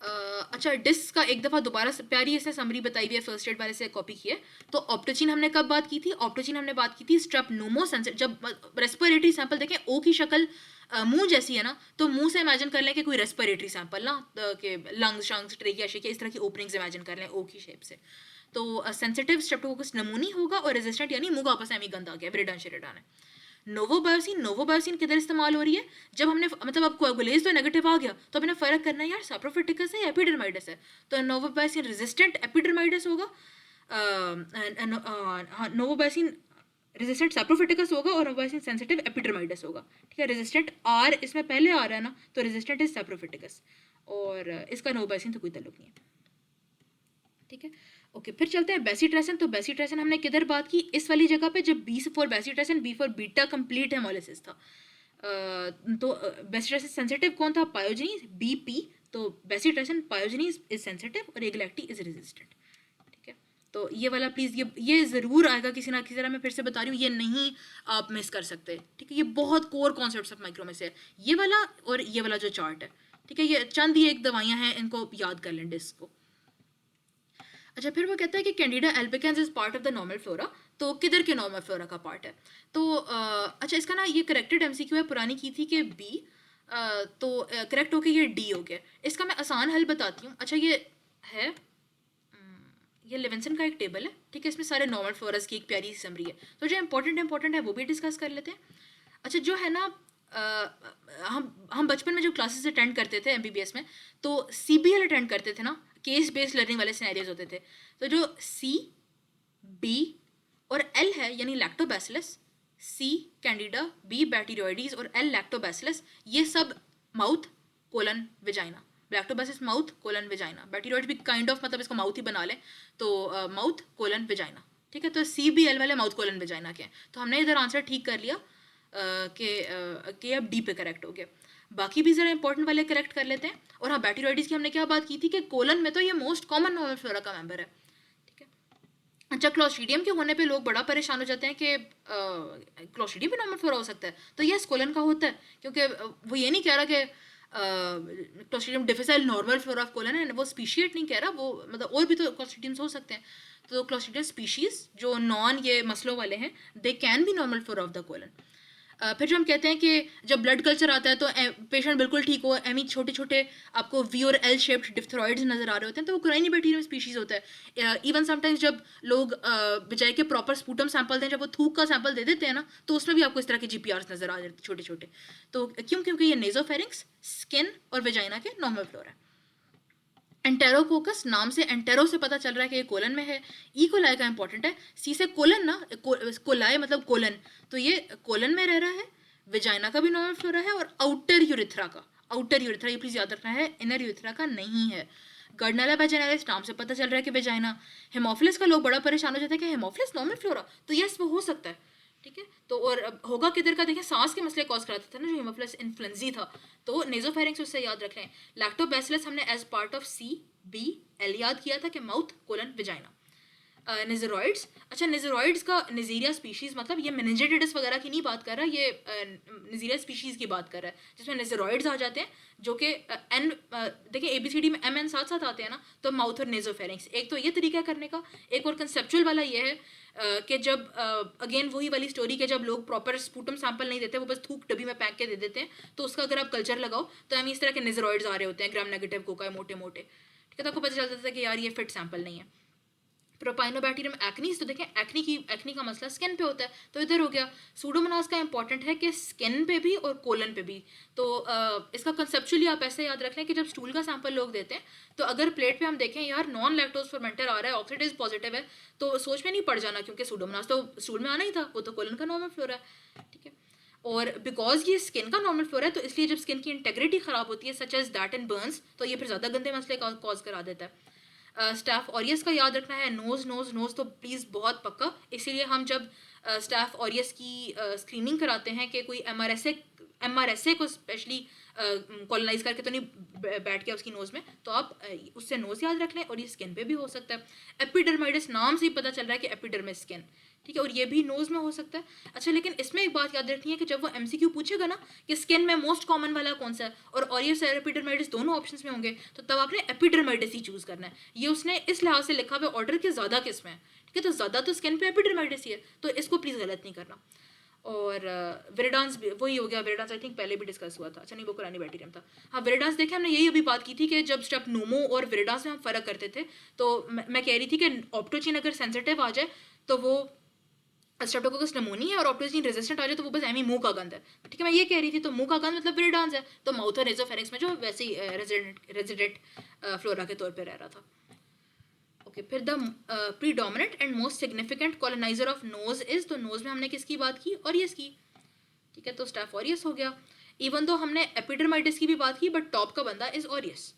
अच्छा, डिस्क का एक दफ़ा दोबारा प्यारी इसने समरी बताई हुई है, फर्स्ट एड वाले से कॉपी की है। तो ऑप्टोजीन हमने कब बात की थी? ऑप्टोजीन हमने बात की थी स्ट्रेप नोमो सेंसिटिव, जब रेस्पिरेटरी सैंपल देखें, ओ की शक्ल मुंह जैसी है ना, तो मुंह से इमेजिन कर लें कि कोई रेस्पिरेटरी सैंपल ना, कि लंग्स शंग्स ट्रेकिया शेकिया इस तरह की ओपनिंग्स इमेजिन कर लें ओ की शेप से। तो सेंसिटिव स्ट्रेप्टोकोकस नमूनी होगा और रेजिस्टेंट यानी मुंह का आपस में एमी गंदा आ गया, ब्रिडान शेरिडान है। नोवोबायोसिन किधर इस्तेमाल हो रही है? जब हमने मतलब अब कोएगुलेज तो नेगेटिव आ गया तो अपने फ़र्क करना है यार सैप्रोफिटिकस है या एपिडर्माइडस है। तो नोवोबायोसिन रेजिस्टेंट एपिडर्माइडस होगा, नोवोबायोसिन रेजिस्टेंट सैप्रोफिटिकस होगा और नोवोबायोसिन सेंसिटिव एपिडर्माइडस होगा। ठीक है, रेजिस्टेंट आर इसमें पहले आ रहा है ना, तो रेजिस्टेंट इज सैप्रोफिटिकस और इसका नोवोबायोसिन तो कोई ताल्लुक नहीं है। ठीक है, ओके, फिर चलते हैं बेसिट्रेसन। तो बेसिट्रेसन हमने किधर बात की? इस वाली जगह पे जब B for bacitracin, B for beta complete hemolysis था। तो बेसिट्रेसन सेंसिटिव कौन था? Pyogenes, BP. तो बेसिट्रेसन पायोजनीज इज सेंसिटिव और एगलैक्टी इज रेजिस्टेंट। ठीक है, तो ये वाला प्लीज़ ये ज़रूर आएगा किसी ना किसी तरह, मैं फिर से बता रही हूँ, ये नहीं आप मिस कर सकते। ठीक है, ये बहुत कोर कॉन्सेप्ट्स ऑफ माइक्रो में से है, ये वाला और ये वाला जो चार्ट है। ठीक है, ये चंद ही एक दवाइयाँ हैं, इनको याद कर लें डिस्क को। अच्छा, फिर वो कहता है कि Candida albicans is part of the normal flora. तो किधर के नॉर्मल फ्लोरा का पार्ट है? तो अच्छा, इसका ना ये करेक्टेड एमसीक्यू है, पुरानी की थी कि बी, तो करेक्ट होके ये डी हो गया। इसका मैं आसान हल बताती हूँ। अच्छा, ये है ये लिविंसन का एक टेबल है। ठीक है, इसमें सारे नॉर्मल फ्लोरास की एक प्यारी सी समरी है। तो जो इंपॉर्टेंट है वो भी डिस्कस कर लेते हैं। अच्छा, जो है ना, हम बचपन में जो क्लासेस अटेंड करते थे एमबीबीएस में, तो सीबीएल अटेंड करते थे ना, केस बेस्ड लर्निंग वाले सिनेरियोज होते थे। तो जो सी, बी और एल है यानी lactobacillus, C candida, B bacteroides और एल लैक्टोबैसिलस, ये सब mouth colon vagina. Lactobacillus mouth colon vagina, bacteroid भी काइंड ऑफ मतलब इसको माउथ ही बना लें, तो माउथ कोलन विजाइना। ठीक है, तो सी बी एल वाले माउथ कोलन विजाइना के हैं। तो हमने इधर आंसर ठीक कर लिया कि अब डी पे करेक्ट हो गया। बाकी भी ज़रा इंपॉर्टेंट वाले करेक्ट कर लेते हैं। और हाँ, बैक्टीरियोइडीज की हमने क्या बात की थी कि कोलन में तो ये मोस्ट कॉमन नॉर्मल फ्लोरा का मेंबर है। ठीक है, अच्छा, क्लोस्ट्रीडियम के होने पे लोग बड़ा परेशान हो जाते हैं कि क्लोस्ट्रीडियम भी नॉर्मल फ्लोरा हो सकता है। तो यस, कोलन का होता है, क्योंकि वो ये नहीं कह रहा कि clostridium difficile normal flora of colon है, वो स्पीशीएट नहीं कह रहा, वो मतलब और भी तो क्लोस्ट्रीडियम्स हो सकते हैं। तो क्लोस्ट्रीडियम स्पीशीज जो नॉन ये मसलों वाले हैं, they can be normal flora of the colon. फिर जो हम कहते हैं कि जब ब्लड कल्चर आता है तो पेशेंट बिल्कुल ठीक हो, एमी छोटे छोटे आपको वी और एल शेप्ड डिफ्थेरॉइड्स नजर आ रहे होते हैं, तो वो क्राइनिबैक्टीरियम स्पीशीज होता है। इवन समटाइम्स जब लोग बजाय के प्रॉपर स्पूटम सैंपल दें, जब वो थूक का सैंपल दे देते हैं ना, तो उसमें भी आपको इस तरह के जीपीआर्स नजर आ जाते हैं छोटे छोटे। तो क्यों? क्योंकि ये नेजोफेरिंक्स, स्किन और वेजाइना के नॉर्मल फ्लोरा है। एंटेरोकोकस नाम से, एंटेरो से पता चल रहा है कि ये कोलन में है। ई कोलाई का इंपॉर्टेंट है, सी से कोलन ना, कोलाई मतलब कोलन, तो ये कोलन में रह रहा है। वेजाइना का भी नॉर्मल फ्लोरा है और आउटर यूरिथ्रा का, आउटर यूरिथ्रा ये प्लीज याद रखना है, इनर यूरिथ्रा का नहीं है। गार्डनेला वेजाइनालिस नाम से पता चल रहा है कि वेजाइना। हेमोफिलस का लोग बड़ा परेशान हो जाते हैं कि हेमोफिलस नॉर्मल फ्लोरा, तो यस वो हो सकता है। ठीक है, तो और होगा किधर का? देखिए, सांस के मसले कॉज कराता था ना जो हेमोफिलस इन्फ्लुएंजी था, तो नेजोफेरिंक्स उससे याद रख लें। लैक्टोबैसिलस हमने as part of C B L याद किया था कि माउथ कोलन विजाइना। निजरोइड्स, अच्छा, निजरोइड्स का निजीरिया स्पीशीज, मतलब ये मेनिंजेटिडिस वगैरह की नहीं बात कर रहा, ये निजीरिया स्पीशीज की बात कर रहा है, जिसमें निजरोइड्स आ जाते हैं, जो कि एन देखिए ABCD में MN साथ साथ आते हैं ना, तो माउथ और नेजोफेरिंक्स। एक तो ये तरीका करने का, एक और कंसेप्चुअल वाला ये है कि जब अगेन वही वाली स्टोरी के जब लोग प्रॉपर स्पूटम सैंपल नहीं देते, वो बस थूक डब्बी में पैक के दे देते हैं, तो उसका अगर आप कल्चर लगाओ तो हमें इस तरह के निजरोइड्स आ रहे होते हैं, ग्राम नेगेटिव कोका मोटे मोटे। ठीक है, तो आपको पता चलता था कि यार ये फिट सैंपल नहीं है। प्रोपाइनोबैक्टीरियम एक्नीस, तो देखें एक्नी का मसला स्किन पे होता है, तो इधर हो गया। सूडोमोनास का इंपॉर्टेंट है कि स्किन पे भी और कोलन पे भी। तो इसका कंसेप्चुअली आप ऐसे याद रख लें कि जब स्टूल का सैंपल लोग देते हैं, तो अगर प्लेट पे हम देखें यार नॉन लैक्टोज फर्मेंटर आ रहा है, ऑक्सीडेज पॉजिटिव है, तो सोच में नहीं पड़ जाना, क्योंकि सूडोमोनास तो स्टूल में आना ही था, वो तो कोलन का नॉर्मल फ्लोरा है। ठीक है, और बिकॉज ये स्किन का नॉर्मल फ्लोरा है, तो इसलिए जब स्किन की इंटेग्रिटी खराब होती है such as that and burns, तो ये फिर ज़्यादा गंदे मसले कॉज करा देता है। स्टाफ ऑरियस का याद रखना है, नोज तो प्लीज़ बहुत पक्का, इसीलिए हम जब स्टाफ ऑरियस की स्क्रीनिंग कराते हैं कि कोई MRSA को स्पेशली कॉलोनाइज करके तो नहीं बैठ गया उसकी नोज़ में, तो आप उससे नोज़ याद रख लें, और ये स्किन पे भी हो सकता है। एपिडर्माइडिस नाम से ही पता चल रहा है कि एपिडर्मिस स्किन, ठीक है, और ये भी नोज़ में हो सकता है। अच्छा, लेकिन इसमें एक बात याद रखनी है कि जब वो MCQ पूछेगा ना कि स्किन में मोस्ट कॉमन वाला कौन सा है, और ऑरियस और एपिडर्माइडिस दोनों ऑप्शंस में होंगे, तो तब आपने एपिडर्माइडिस ही चूज़ करना है। ये उसने इस लिहाज से लिखा हुआ ऑर्डर के ज़्यादा किस में है, ठीक है, तो ज़्यादा तो स्किन पे एपिडर्माइडिस ही है, तो इसको प्लीज़ गलत नहीं करना। और विरेडांस भी वही हो गया। विरेडांस आई थिंक पहले भी डिस्कस हुआ था। अच्छा नहीं, वो कुरानी बैक्टीरियम था। हाँ, विरेडांस देखे हमने, यही अभी बात की थी कि जब स्टेप नोमो और विरेडांस में हम फ़र्क करते थे, तो मैं कह रही थी कि ऑप्टोजीन अगर सेंसिटिव आ जाए तो वो स्ट्रेप्टोकोकस नमोनी है, और ऑप्टोजीन रेजिस्टेंट आ जाए तो वो बस एमी मुंह का गंद है। ठीक है, मैं ये कह रही थी। तो मुंह का गंद मतलब विरेडांस है, तो माउथ और नेसोफेरिंक्स में जो वैसे ही रेजिडेंट फ्लोरा के तौर पर रह रहा था। ओके, फिर the predominant and most significant coloniser of nose is, तो नोज में हमने किसकी बात की? ऑरियस की। ठीक है, तो स्टाफ ऑरियस हो गया। इवन तो हमने एपिडर्माइटिस की भी बात की, बट टॉप का बंदा is aureus.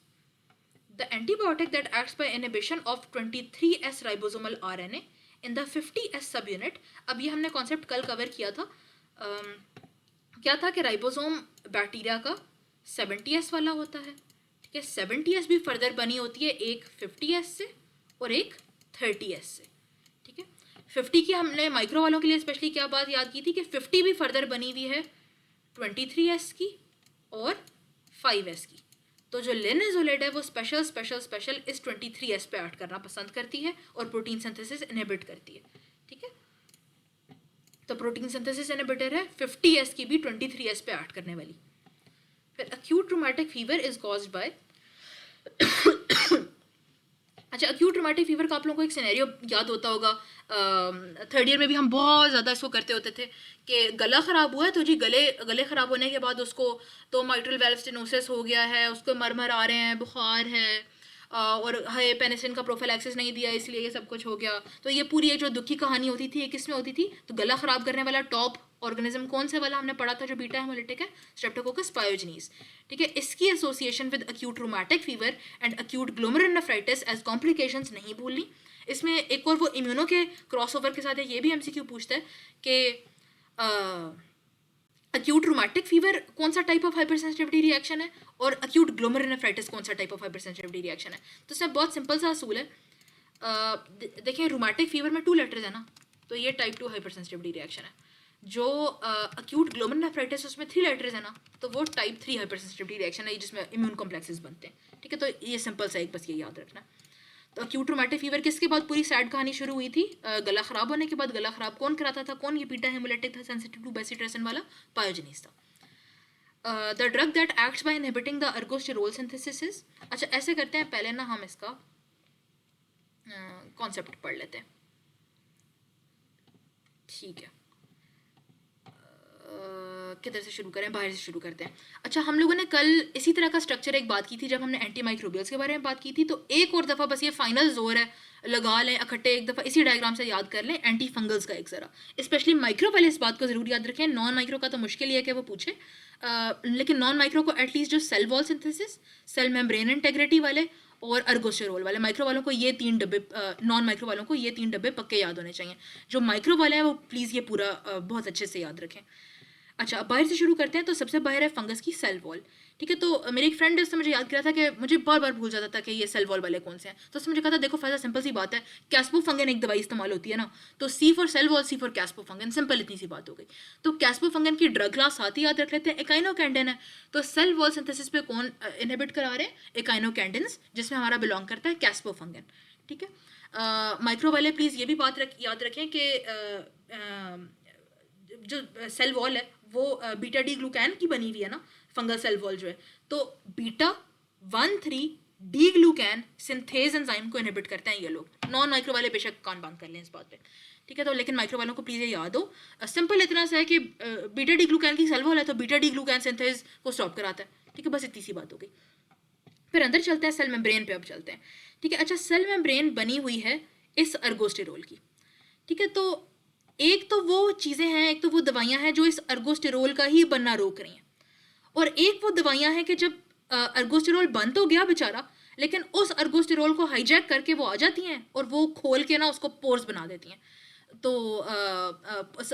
The antibiotic that acts by inhibition of 23S ribosomal RNA in the 50S sub unit. अब ये हमने कॉन्सेप्ट कल कवर किया था। क्या था कि राइबोसोम बैक्टीरिया का 70S वाला होता है। ठीक है, 70S भी फर्दर बनी होती है एक 50S से और एक 30S से। ठीक है, 50 की हमने माइक्रो वालों के लिए स्पेशली क्या बात याद की थी कि 50 भी फर्दर बनी हुई है 23S की और 5S की। तो जो लिनेजोलेड है वो स्पेशल स्पेशल स्पेशल इस 23S पे ऐड करना पसंद करती है और प्रोटीन सिंथेसिस इनहिबिट करती है। ठीक है, तो प्रोटीन सिंथेसिस इनहिबिटर है 50S की भी 23S पे ऐड करने वाली। फिर acute traumatic fever is caused by अच्छा, अक्यूट ट्रोमेटिक फीवर का आप लोगों को एक सिनेरियो याद होता होगा। थर्ड ईयर में भी हम बहुत ज़्यादा इसको करते होते थे कि गला ख़राब हुआ है, तो जी गले ख़राब होने के बाद उसको तो माइट्रल वेल्व स्टेनोसिस हो गया है, उसको मरमर आ रहे हैं, बुखार है, और हाई पेनिसिलिन का प्रोफिलैक्सिस नहीं दिया इसलिए ये सब कुछ हो गया। तो ये पूरी एक जो दुखी कहानी होती थी, ये किस में होती थी? तो गला ख़राब करने वाला टॉप ऑर्गेनिज्म कौन से वाला हमने पढ़ा था जो बीटा हेमोलिटिक है? Streptococcus pyogenes. ठीक है, इसकी association with acute rheumatic fever and acute glomerulonephritis as complications नहीं भूलनी। इसमें एक और वो इम्यूनो के क्रॉसओवर के साथ है, ये भी एमसीक्यू पूछता है कि अक्यूट रूमेटिक फीवर कौन सा type of hyper sensitivity reaction है और अक्यूट ग्लोमेरुलोनेफ्राइटिस कौन सा type of hyper sensitivity reaction है। तो इसमें बहुत सिंपल सा असूल है। देखिए, रूमेटिक फीवर में 2 लेटर्स है ना, तो ये टाइप 2 हाइपर सेंसिटिविटी रिएक्शन है। जो अक्यूट ग्लोमेरुलोनेफ्राइटिस उसमें 3 लेटर्स है ना, तो वो टाइप 3 हाइपर सेंसिटिविटी रिएक्शन है जिसमें इम्यून कॉम्प्लेक्सेस बनते हैं। ठीक है, तो ये सिंपल सा एक बस ये याद रखना। तो अक्यूट रूमेटिक फीवर किसके बाद पूरी सैड कहानी शुरू हुई थी? गला खराब होने के बाद। गला खराब कौन कराता था? कौन? ये बीटा हेमोलिटिक था, सेंसिटिव टू बेसिट्रेसिन वाला पायोजेनीज था। The drug that acts by inhibiting the ergosterol synthesis is. अच्छा, ऐसे करते हैं, पहले ना हम इसका कॉन्सेप्ट पढ़ लेते हैं। ठीक है, किधर से शुरू करें? बाहर से शुरू करते हैं। अच्छा, हम लोगों ने कल इसी तरह का स्ट्रक्चर एक बात की थी जब हमने एंटी माइक्रोबियल्स के बारे में बात की थी। तो एक और दफ़ा बस ये फाइनल जोर है, लगा लें इकट्ठे एक दफ़ा इसी डायग्राम से याद कर लें एंटी फंगल्स का एक ज़रा। स्पेशली माइक्रो वाले इस बात को ज़रूर याद रखें। नॉन माइक्रो का तो मुश्किल ही है कि वो पूछे, लेकिन नॉन माइक्रो को एटलीस्ट जो cell wall synthesis, cell membrane integrity वाले और अर्गोस्टेरोल वाले, माइक्रो वालों को ये 3 डब्बे, नॉन माइक्रो वालों को ये 3 डब्बे पक्के याद होने चाहिए। जो माइक्रो वाले हैं वो प्लीज़ ये पूरा बहुत अच्छे से याद रखें। अच्छा, अब बाहर से शुरू करते हैं। तो सबसे बाहर है फंगस की सेल वॉल। ठीक है, तो मेरी एक फ्रेंड है, उसने मुझे याद किया था कि मुझे बार बार भूल जाता था कि ये सेल वॉल वाले कौन से हैं। तो उसने मुझे कहा था, देखो फैजा, सिंपल सी बात है, कैस्पोफंगन एक दवाई इस्तेमाल होती है ना, तो C for cell wall, C for caspofungin, simple इतनी सी बात हो गई। तो कैस्पोफंगन की ड्रग क्लास साथ ही याद रख लेते हैं, एकाइनोकैंडिन है। तो सेल वॉल सिंथेसिस पे कौन इनहिबिट करा रहे हैं? एकाइनोकैंडिन्स, जिसमें हमारा बिलोंग करता है कैस्पोफंगन। ठीक है, माइक्रो वाले प्लीज़ ये भी बात याद रखें कि जो सेल वॉल है वो बीटा डी ग्लूकैन की बनी हुई है ना, फंगल सेल वॉल जो है। तो बीटा 1,3 डी ग्लूकैन सिंथेज एंजाइम को इनहिबिट करते हैं ये लोग। नॉन माइक्रो वाले बेशक कान बांध कर लें इस बात पे। ठीक है, तो लेकिन माइक्रो वालों को प्लीज़ ये याद हो, सिंपल इतना सा है कि बीटा डी ग्लूकैन की सेल वॉल है तो बीटा डी ग्लूकैन सिंथेज को स्टॉप कराता है। ठीक है, बस इतनी सी बात हो गई। फिर अंदर चलते हैं, सेल मेम्ब्रेन पे अब चलते हैं। ठीक है, अच्छा, सेल मेम्ब्रेन बनी हुई है इस अर्गोस्टेरोल की। ठीक है, तो एक तो वो चीज़ें हैं, एक तो वो दवाइयाँ हैं जो इस अर्गोस्टेरोल का ही बनना रोक रही हैं, और एक वो दवाइयाँ हैं कि जब अर्गोस्टेरोल बन तो गया बेचारा, लेकिन उस अर्गोस्टेरोल को हाईजैक करके वो आ जाती हैं और वो खोल के ना उसको पोर्स बना देती हैं। तो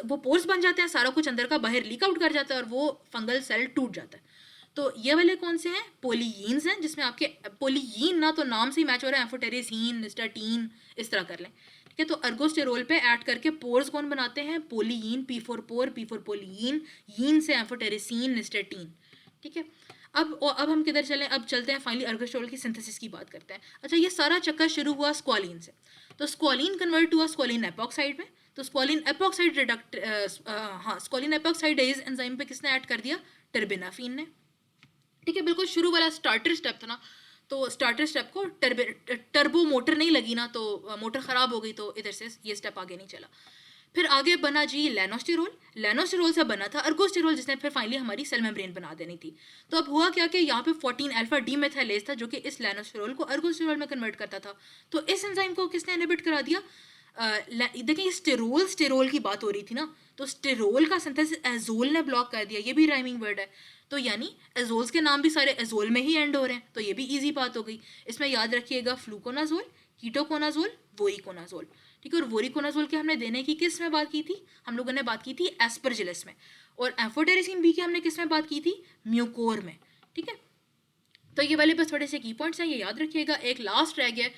वो पोर्स बन जाते हैं, सारा कुछ अंदर का बाहर लीक आउट कर जाता है और वो फंगल सेल टूट जाता है। तो ये वाले कौन से हैं? पोलीयीन्स हैं, जिसमें आपके पोलीयीन ना तो नाम से ही मैच हो रहा है, एम्फोटेरेसीन, निस्टाटीन, इस तरह कर लें। ठीक है, तो अर्गोस्टेरोल पे ऐड करके पोर्स कौन बनाते हैं? पोलीयीन, P4 पोर, P4 पोलीयीन, यीन से एम्फोटेरेसीन, निस्टाटीन। ठीक है, अब हम किधर चलें, अब चलते हैं फाइनली अर्गोस्टेरोल की सिंथेसिस की बात करते हैं। अच्छा, ये सारा चक्कर शुरू हुआ स्क्वालिन से। तो स्क्वालिन कन्वर्ट हुआ स्क्वालिन एपॉक्साइड में। तो स्क्वालिन एपॉक्साइड स्क्वालिन एपॉक्साइडेज एंजाइम पे किसने ऐड कर दिया? टर्बिनाफिन ने। ठीक है, बिल्कुल शुरू वाला स्टार्टर स्टेप था ना, तो स्टार्टर स्टेप को टर्बो मोटर नहीं लगी ना, तो मोटर ख़राब हो गई, तो इधर से ये स्टेप आगे नहीं चला। फिर आगे बना जी लेनोस्टेरोल। लेनोस्टेरोल से बना था अर्गोस्टेरोल, जिसने फिर फाइनली हमारी सेल मेम्ब्रेन बना देनी थी। तो अब हुआ क्या कि यहाँ पे 14 अल्फा डी मेथाइलेज था जो कि इस लेनोस्टेरोल को अर्गोस्टेरोल में कन्वर्ट करता था। तो इस एंजाइम को किसने इनहिबिट करा दिया? देखिए, स्टेरोल स्टेरोल की बात हो रही थी ना, तो स्टेरोल का सिंथेसिस एजोल ने ब्लॉक कर दिया। ये भी राइमिंग वर्ड है, तो यानी एजोल्स के नाम भी सारे एजोल में ही एंड हो रहे हैं, तो ये भी इजी बात हो गई। इसमें याद रखिएगा फ्लूकोनाजोल, कीटोकोनाजोल, वोरिकोनाजोल। ठीक है, और वोरिकोनाजोल के हमने देने की किस में बात की थी? हम लोगों ने बात की थी एस्परजिलस में। और एम्फोटेरिसिन बी की हमने किस में बात की थी? म्यूकोर में। ठीक है, तो ये वाले बस थोड़े से की पॉइंट्स हैं, ये याद रखिएगा। एक लास्ट रह गया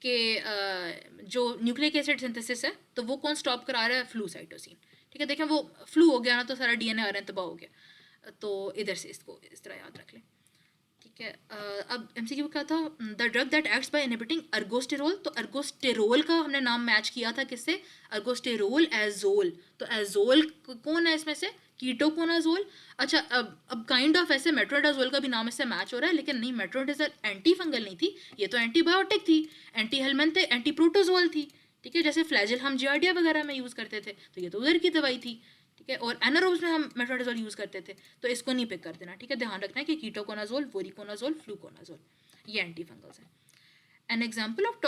कि जो न्यूक्लिक एसिड सिंथेसिस है, तो वो कौन स्टॉप करा रहा है? फ्लूसाइटोसिन। ठीक है, देखें वो फ्लू हो गया ना, तो सारा डीएनए आरएनए तबाह हो गया, तो इधर से इसको इस तरह याद रख लें। ठीक है, अब एमसीक्यू क्या था? The drug that acts by inhibiting ergosterol. तो अर्गोस्टेरोल का हमने नाम मैच किया था किससे? अर्गोस्टेरोल एजोल। तो एजोल कौन है इसमें से? कीटोकोनाजोल। अच्छा, अब काइंड ऑफ ऐसे मेट्रोडाजोल का भी नाम इससे मैच हो रहा है, लेकिन नहीं, मेट्रोडाजोल एंटी फंगल नहीं थी, ये तो एंटीबायोटिक थी, एंटी हेलमेंथे, एंटी प्रोटोजोल थी। ठीक है, जैसे फ्लैजिल हम जियार्डिया वगैरह में यूज़ करते थे, तो ये तो उधर की दवाई थी। ठीक है, और एनारोब्स में हम मेट्रोडाजोल यूज़ करते थे, तो इसको नहीं पिक कर देना। ठीक है, ध्यान रखना है कि कीटोकोनाजोल, वोरिकोनाजोल, फ्लूकोनाजोल ये एंटी फंगल्स हैं। N example of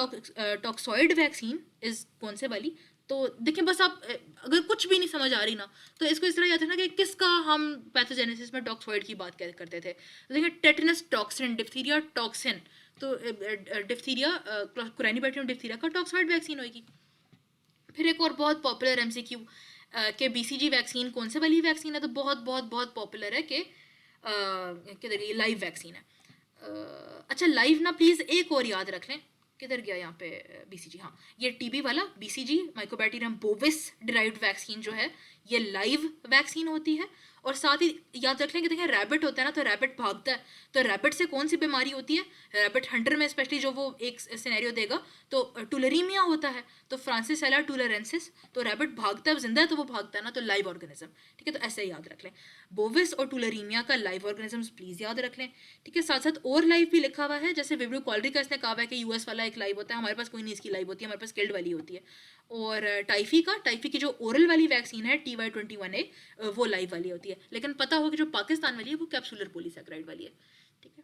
toxoid vaccine is कौन से वाली? तो देखिए, बस आप अगर कुछ भी नहीं समझ आ रही ना, तो इसको इस तरह याद रखना कि किसका हम पैथोजेनेसिस में टॉक्सॉइड की बात करते थे। तो देखिए, टेटनस टॉक्सिन, डिप्थीरिया टॉक्सिन, तो डिप्थीरिया कुरैनीबैक्टीरियम डिप्थीरिया का टॉक्सॉइड वैक्सीन होगी। फिर एक और बहुत पॉपुलर एमसीक्यू के बीसीजी वैक्सीन कौन से वाली वैक्सीन है? तो बहुत बहुत बहुत पॉपुलर है कि किधर गई? लाइव वैक्सीन है। अच्छा, लाइव ना प्लीज़ एक और याद रख लें, किधर गया यहाँ पे बीसीजी? हाँ, ये टीबी वाला BCG Mycobacterium bovis derived vaccine जो है, ये लाइव वैक्सीन होती है। और साथ ही याद रख लें कि देखिए, रैबिट होता है ना, तो रैबिट भागता है, तो रैबिट से कौन सी बीमारी होती है? रैबिट हंटर में स्पेशली जो वो एक सिनेरियो देगा, तो टुलरीमिया होता है, तो फ्रांसिसेला टुलरेंसिस। तो रैबिट भागता है, जिंदा है तो वो भागता है ना, तो लाइव ऑर्गेनिज्म। ठीक है, तो ऐसे याद रख लें, बोविस और टुलरीमिया का लाइव ऑर्गेनिज्म प्लीज याद रख लें। ठीक है, साथ साथ और लाइव भी लिखा हुआ है, जैसे विब्रियो कॉलरी का इसने कहा है कि यूएस वाला एक लाइव होता है, हमारे पास कोई नहीं इसकी लाइव होती है, हमारे पास किल्ड वाली होती है। और टाइफी की जो ओरल वाली वैक्सीन है TY21A, वो लाइव वाली होती है, लेकिन पता हो कि जो पाकिस्तान वाली है वो कैप्सूलर पॉलीसैकेराइड वाली है। ठीक है,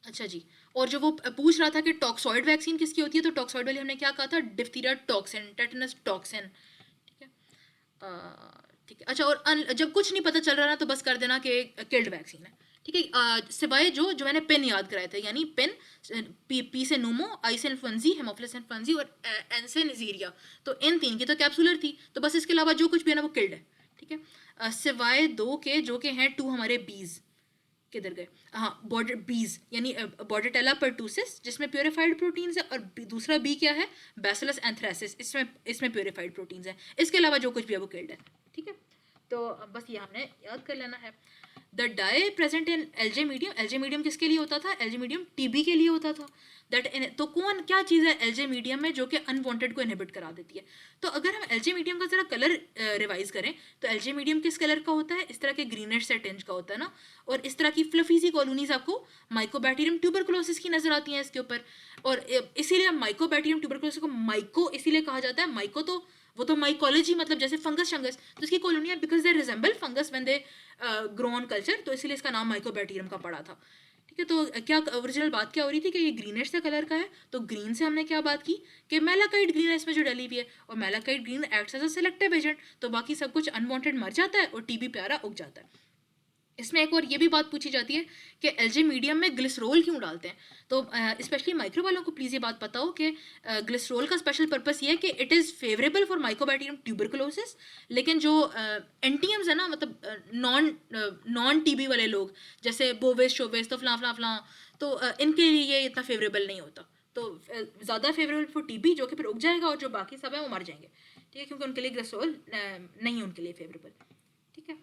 अच्छा जी, और जो वो पूछ रहा था कि टॉक्सॉइड वैक्सीन किसकी होती है, तो टॉक्सॉइड वाली हमने क्या कहा था? Diphtheria toxin, tetanus toxin. ठीक है, ठीक है। अच्छा, और जब कुछ नहीं पता चल रहा ना, तो बस कर देना कि किल्ड वैक्सीन है। ठीक है, सिवाय जो जो मैंने पिन याद कराए थे, यानी पिन, पी से नूमो, आई से इन्फ्लुएंजी, हेमोफिलस इन्फ्लुएंजी, और एन से निजीरिया, तो इन तीन की तो कैप्सूलर थी, तो बस इसके अलावा जो कुछ भी है ना वो किल्ड है। ठीक है, सिवाय दो के जो के हैं टू हमारे बीज, किधर गए? हाँ, बॉर्डर बीज यानी बॉर्डेटेला परटूसिस, जिसमें प्योरीफाइड प्रोटीन्स है, और दूसरा बी क्या है? बैसिलस एंथ्रेसिस, इसमें इसमें प्योरीफाइड प्रोटीन्स हैं। इसके अलावा जो कुछ भी है वो किल्ड है। ठीक है, तो बस ये हमने याद कर लेना है। The dye present in LJ medium, LJ medium किसके लिए होता था? एलजे मीडियम टीबी के लिए होता था। तो कौन क्या चीज़ है एलजे मीडियम में जो कि अनवांटेड को इनहिबिट करा देती है? तो अगर हम एलजे मीडियम का जरा कलर रिवाइज करें, तो एलजे मीडियम किस कलर का होता है? इस तरह के ग्रीनिश से टिंज का होता है ना, और इस तरह की फ्लफी सी कॉलोनीज आपको माइकोबैक्टीरियम ट्यूबरकुलोसिस की नजर आती हैं इसके ऊपर। और इसीलिए माइकोबैक्टीरियम ट्यूबरकुलोसिस को माइको इसीलिए कहा जाता है। माइको तो वो तो माइकोलॉजी, मतलब जैसे फंगस शंगस, तो इसकी कॉलोनियाँ because they resemble fungus when they grow on culture, तो इसीलिए इसका नाम माइकोबैक्टीरियम का पड़ा था। ठीक है, तो क्या ओरिजिनल बात क्या हो रही थी कि ये ग्रीनिश से कलर का है, तो ग्रीन से हमने क्या बात की कि मेलाकाइट ग्रीन है इसमें जो डली हुई है, और malachite green acts as a selective agent, तो बाकी सब कुछ अनवांटेड मर जाता है और टीबी प्यारा उग जाता है। इसमें एक और ये भी बात पूछी जाती है कि एलजे मीडियम में ग्लिसरोल क्यों डालते हैं? तो स्पेशली माइक्रो वालों को प्लीज़ ये बात पता हो कि ग्लिसरोल का स्पेशल पर्पस ये है कि it is favourable for Mycobacterium tuberculosis, लेकिन जो एंटीएम्स है ना, मतलब नॉन टीबी वाले लोग, जैसे बोवेस शोवेस, तो फलां फलां फलां, तो इनके लिए ये इतना फेवरेबल नहीं होता। तो ज़्यादा फेवरेबल फॉर टीबी, जो कि फिर उग जाएगा, और जो बाकी सब है वो मर जाएंगे। ठीक है, क्योंकि उनके लिए ग्लिसरोल नहीं, उनके लिए फेवरेबल। ठीक है,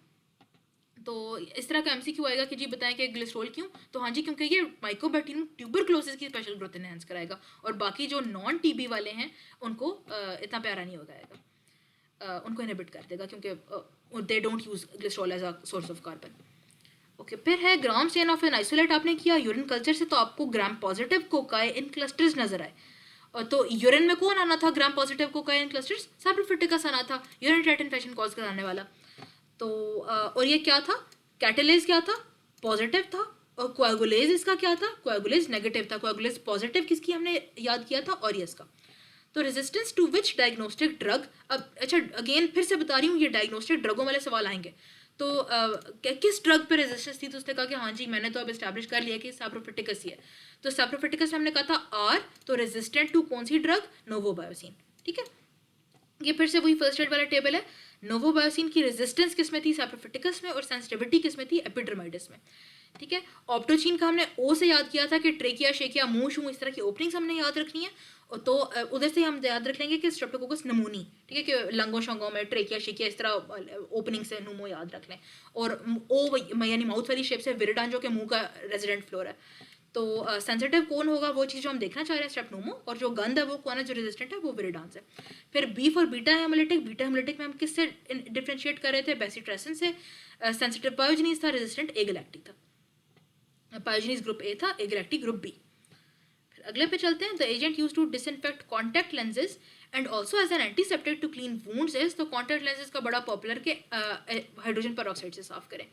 तो इस तरह का एमसीक्यू आएगा कि जी बताएं कि ग्लिसरॉल क्यों, तो हाँ जी क्योंकि ये माइकोबैक्टीरियम ट्यूबरक्लोसिस की स्पेशल ग्रोथ इनहेंस कराएगा, और बाकी जो नॉन टीबी वाले हैं उनको इतना प्यारा नहीं हो जाएगा, उनको इनहिबिट कर देगा क्योंकि they don't use glycerol as a source of carbon. Okay, फिर है gram stain of an isolate आपने किया यूरिन कल्चर से, तो आपको gram positive cocci in clusters नजर आए, और तो यूरिन में कौन आना था gram positive cocci in clusters, saprophyticus आना था, यूरिन ट्रैक्ट इन्फेक्शन कॉज कराने वाला। तो और ये क्या था, कैटेलेज क्या था, पॉजिटिव था, और कोएगुलेज इसका क्या था, कोएगुलेज नेगेटिव था। कोएगुलेज पॉजिटिव किसकी हमने याद किया था, ऑरियस का। तो resistance to which diagnostic drug, अब अच्छा अगेन फिर से बता रही हूँ ये डायग्नोस्टिक ड्रगों वाले सवाल आएंगे, तो किस ड्रग पे रेजिस्टेंस थी, तो उसने कहा कि हाँ जी मैंने तो अब एस्टैब्लिश कर लिया कि सैप्रोफिटिकस ही है, तो सैप्रोफिटिकस में हमने कहा था आर, तो रेजिस्टेंट टू कौन सी ड्रग, नोवोबायोसिन। ठीक है, ये फिर से वही फर्स्ट एड वाला टेबल है, नोवोबायोसिन की रेजिस्टेंस किस में थी, सैप्रोफिटिकस में, और सेंसिटिविटी किस में थी, एपिडर्माइडिस में। ठीक है, ऑप्टोचिन का हमने ओ से याद किया था कि ट्रेकिया शेकिया मुंह शू इस तरह की ओपनिंग्स हमने याद रखनी है, और तो उधर से हम याद रख लेंगे कि स्ट्रेप्टोकोकस नमूनी, ठीक है, कि लंगों शंगों में ट्रेकिया शेकिया इस तरह ओपनिंग से नुमो याद रख लें, और ओ यानी माउथ वाली शेप से विरिडान जो कि मुंह का रेजिडेंट फ्लोर है। तो सेंसिटिव कौन होगा, वो चीज़ जो हम देखना चाह रहे हैं स्ट्रेप्टोमो, और जो गंध है वो कौन है जो रेजिस्टेंट है, वो विरिडान से। फिर B for beta haemolytic, beta haemolytic में हम किससे डिफ्रेंशिएट कर रहे थे, बेसिट्रेसन से। सेंसिटिव पायोजनीज था, रेजिस्टेंट एगलैक्टिक था, पायोजनीज ग्रुप ए था, एगलैक्टिक ग्रुप बी। फिर अगले पे चलते हैं, the agent use to disinfect contact lenses and also as an antiseptic to clean wounds is, तो कॉन्टैक्ट लेंसेज का बड़ा पॉपुलर के हाइड्रोजन पेरोक्साइड से साफ करें।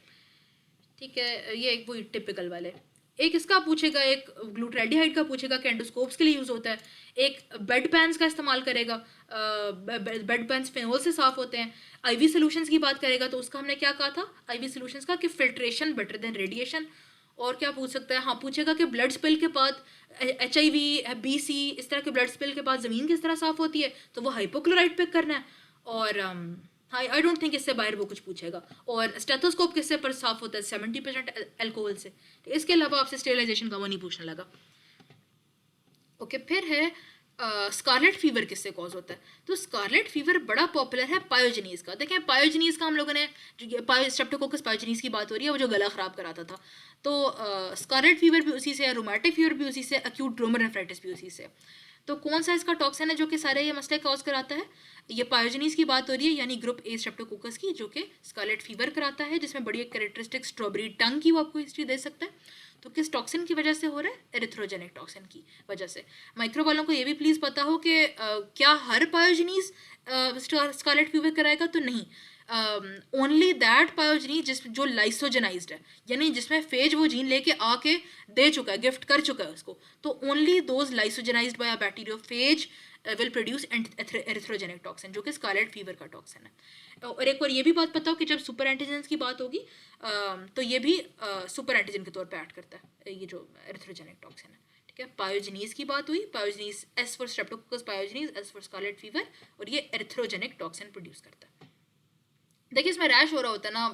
ठीक है, ये एक वो टिपिकल वाले। एक इसका पूछेगा, एक ग्लूट्रेडिहाइड का पूछेगा कि एंडोस्कोप्स के लिए यूज़ होता है, एक बेड पैन्स का इस्तेमाल करेगा, बेड पैन्स फिनोल से साफ़ होते हैं। आईवी सॉल्यूशंस की बात करेगा, तो उसका हमने क्या कहा था आईवी सॉल्यूशंस का, कि फिल्ट्रेशन बेटर देन रेडिएशन। और क्या पूछ सकता है, हाँ पूछेगा कि ब्लड स्पिल के बाद HIV BC इस तरह के ब्लड स्पिल के बाद ज़मीन किस तरह साफ़ होती है, तो वो हाइपोक्लोराइड पिक करना है। और आई डोंट थिंक इससे बाहर वो कुछ पूछेगा। और स्टेथोस्कोप किससे पर साफ होता है, 70% अल्कोहल से। इसके अलावा आपसे स्टेरिलाइजेशन का वो नहीं पूछने लगा। ओके, फिर है स्कारलेट फीवर किससे कॉज होता है, तो स्कारलेट फीवर बड़ा पॉपुलर है पायोजनीज का। देखें पायोजनीज का हम लोगों ने स्ट्रेप्टोकोकस पायोजनीज की बात हो रही है, वो जो गला ख़राब कराता था, तो स्कारलेट फीवर भी उसी से है, रोमैटिक फीवर भी उसी से, एक्यूट ग्लोमेरुलनेफ्राइटिस भी उसी से। तो कौन सा इसका टॉक्सिन है जो कि सारे ये मसले कॉज कराता है, ये पायोजनीज की बात हो रही है, यानी ग्रुप ए स्ट्रेप्टोकोकस की, जो कि स्कारलेट फीवर कराता है, जिसमें बड़ी एक कैरेक्टरिस्टिक स्ट्रॉबेरी टंग की वो आपको हिस्ट्री दे सकता है। तो किस टॉक्सिन की वजह से हो रहा है, एरिथ्रोजेनिक टॉक्सिन की वजह से। माइक्रो वालों को ये भी प्लीज़ पता हो कि क्या हर पायोजनीज स्कारलेट फीवर कराएगा, तो नहीं, ओनली दैट पायोजनीज जिस जो लाइसोजेनाइज्ड है, यानी जिसमें फेज वो जीन लेके आके दे चुका है, गिफ्ट कर चुका है उसको, तो only those lysogenized by a bacteriophage will produce erythrogenic toxin, जो कि स्कारलेट फीवर का टॉक्सिन है। और एक और ये भी बात पता हो कि जब सुपर एंटीजन्स की बात होगी तो ये भी सुपर एंटीजन के तौर पे ऐड करता है, ये जो एरिथ्रोजेनिक टॉक्सिन है। ठीक है, पायोजनीज की बात हुई, pyogenes S for streptococcus pyogenes, S for scarlet fever, और ये एरिथ्रोजेनिक टॉक्सिन प्रोड्यूस करता है। देखिए इसमें रैश हो रहा होता है ना,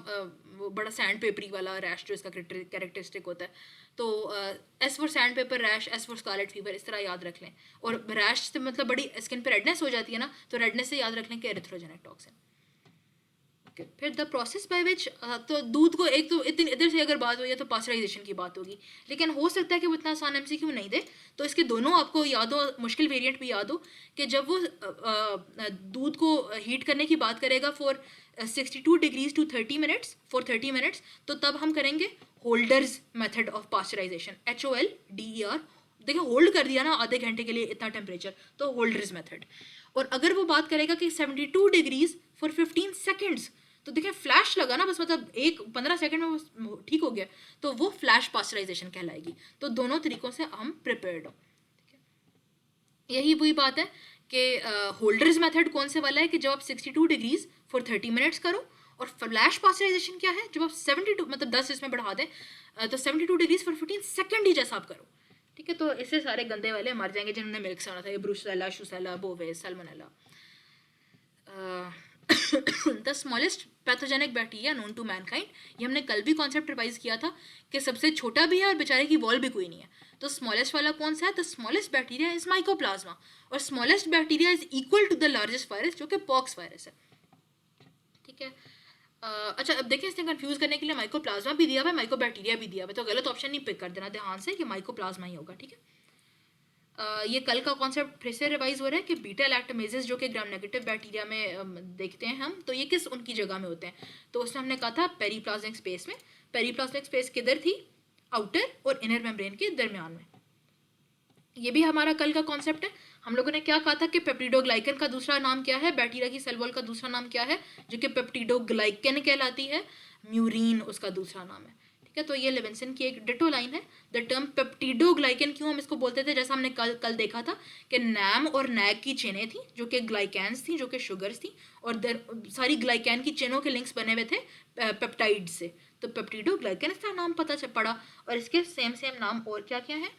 वो बड़ा सैंड पेपरी वाला रैश जो इसका कैरेक्टरिस्टिक होता है, तो S for sand paper rash, S for scarlet fever, इस तरह याद रख लें। और रैश से मतलब बड़ी स्किन पे रेडनेस हो जाती है ना, तो रेडनेस से याद रख लें कि एरिथ्रोजेनिक टॉक्सिन। ओके, फिर द प्रोसेस बाय विच, तो दूध को एक तो इतनी इधर से अगर बात हुई है तो पास्चराइजेशन की बात होगी, लेकिन हो सकता है कि वो इतना आसान MCQ नहीं दे, तो इसके दोनों आपको याद हो, मुश्किल वेरिएंट भी याद हो, कि जब वो दूध को हीट करने की बात करेगा for 62 degrees to 30 minutes, for 30 minutes, तो तब हम करेंगे holders method of pasteurisation, HOLDER। देखिए होल्ड कर दिया ना आधे घंटे के लिए इतना टेम्परेचर, तो होल्डर्स मेथड। और अगर वो बात करेगा कि 72 डिग्रीज फॉर 15 सेकेंड्स, तो देखिए फ्लैश लगा ना बस, मतलब 15 सेकंड में वो ठीक हो गया, तो वो फ्लैश पास्चराइजेशन कहलाएगी। तो दोनों तरीकों से हम प्रिपेयर्ड हो। ठीक है, यही वही बात है कि होल्डर्स मेथड कौन से वाला है, कि जब आप 62 डिग्रीज फॉर 30 मिनट्स करो, और फ्लैश पास्चराइजेशन क्या है, जब आप 72 मतलब 10 इसमें बढ़ा दें, तो 72 डिग्रीज फॉर 15 सेकंड ही जैसा आप करो। ठीक है, तो इससे सारे गंदे वाले मर जाएंगे जिन्होंने मिल्क से होना था, ये ब्रुसेला, शुसेला, बोवे, salmonella. The smallest pathogenic bacteria known to mankind, ये हमने कल भी कॉन्सेप्ट रिवाइज किया था कि सबसे छोटा भी है और बेचारे की वॉल भी कोई नहीं है। तो स्मॉलेस्ट वाला कौन सा है, the smallest bacteria is mycoplasma, और smallest bacteria is equal to the largest virus, जो कि पॉक्स वायरस है। ठीक है, अच्छा अब देखिए, इसने कंफ्यूज करने के लिए माइकोप्लाज्मा भी दिया हुआ है, माइकोबैक्टीरिया भी दिया हुआ है, तो गलत ऑप्शन नहीं पिक कर देना ध्यान से कि माइकोप्लाज्मा ही होगा, ठीक है। ये कल का कॉन्सेप्ट फिर से रिवाइज हो रहा है कि बीटा लैक्टोमेजेस जो कि ग्राम नेगेटिव बैक्टीरिया में देखते हैं हम, तो ये किस उनकी जगह में होते हैं, तो उसमें हमने कहा था पेरीप्लाज्मिक स्पेस में। पेरीप्लाज्मिक स्पेस किधर थी, आउटर और इनर मेम्ब्रेन के दरमियान में। ये भी हमारा कल का कॉन्सेप्ट है। हम लोगों ने क्या कहा था कि पेप्टिडोग्लाइकन का दूसरा नाम क्या है, बैक्टीरिया की सेल वॉल का दूसरा नाम क्या है, जो कि पेप्टिडोग्लाइकन कहलाती है, म्यूरीन उसका दूसरा नाम है, ठीक है। तो ये लेविंसन की एक डिटो लाइन है। द टर्म पेप्टिडोग्लाइकन क्यों हम इसको बोलते थे, जैसा हमने कल देखा था कि नैम और नैग की चेनें थी जो कि ग्लाइकैन्स थी, जो कि शुगर्स थी, और सारी ग्लाइकैन की चेनों के लिंक्स बने हुए थे पेप्टाइड से, तो पेप्टिडोग्लाइकन इसका नाम पड़ा। और इसके सेम नाम और क्या क्या है,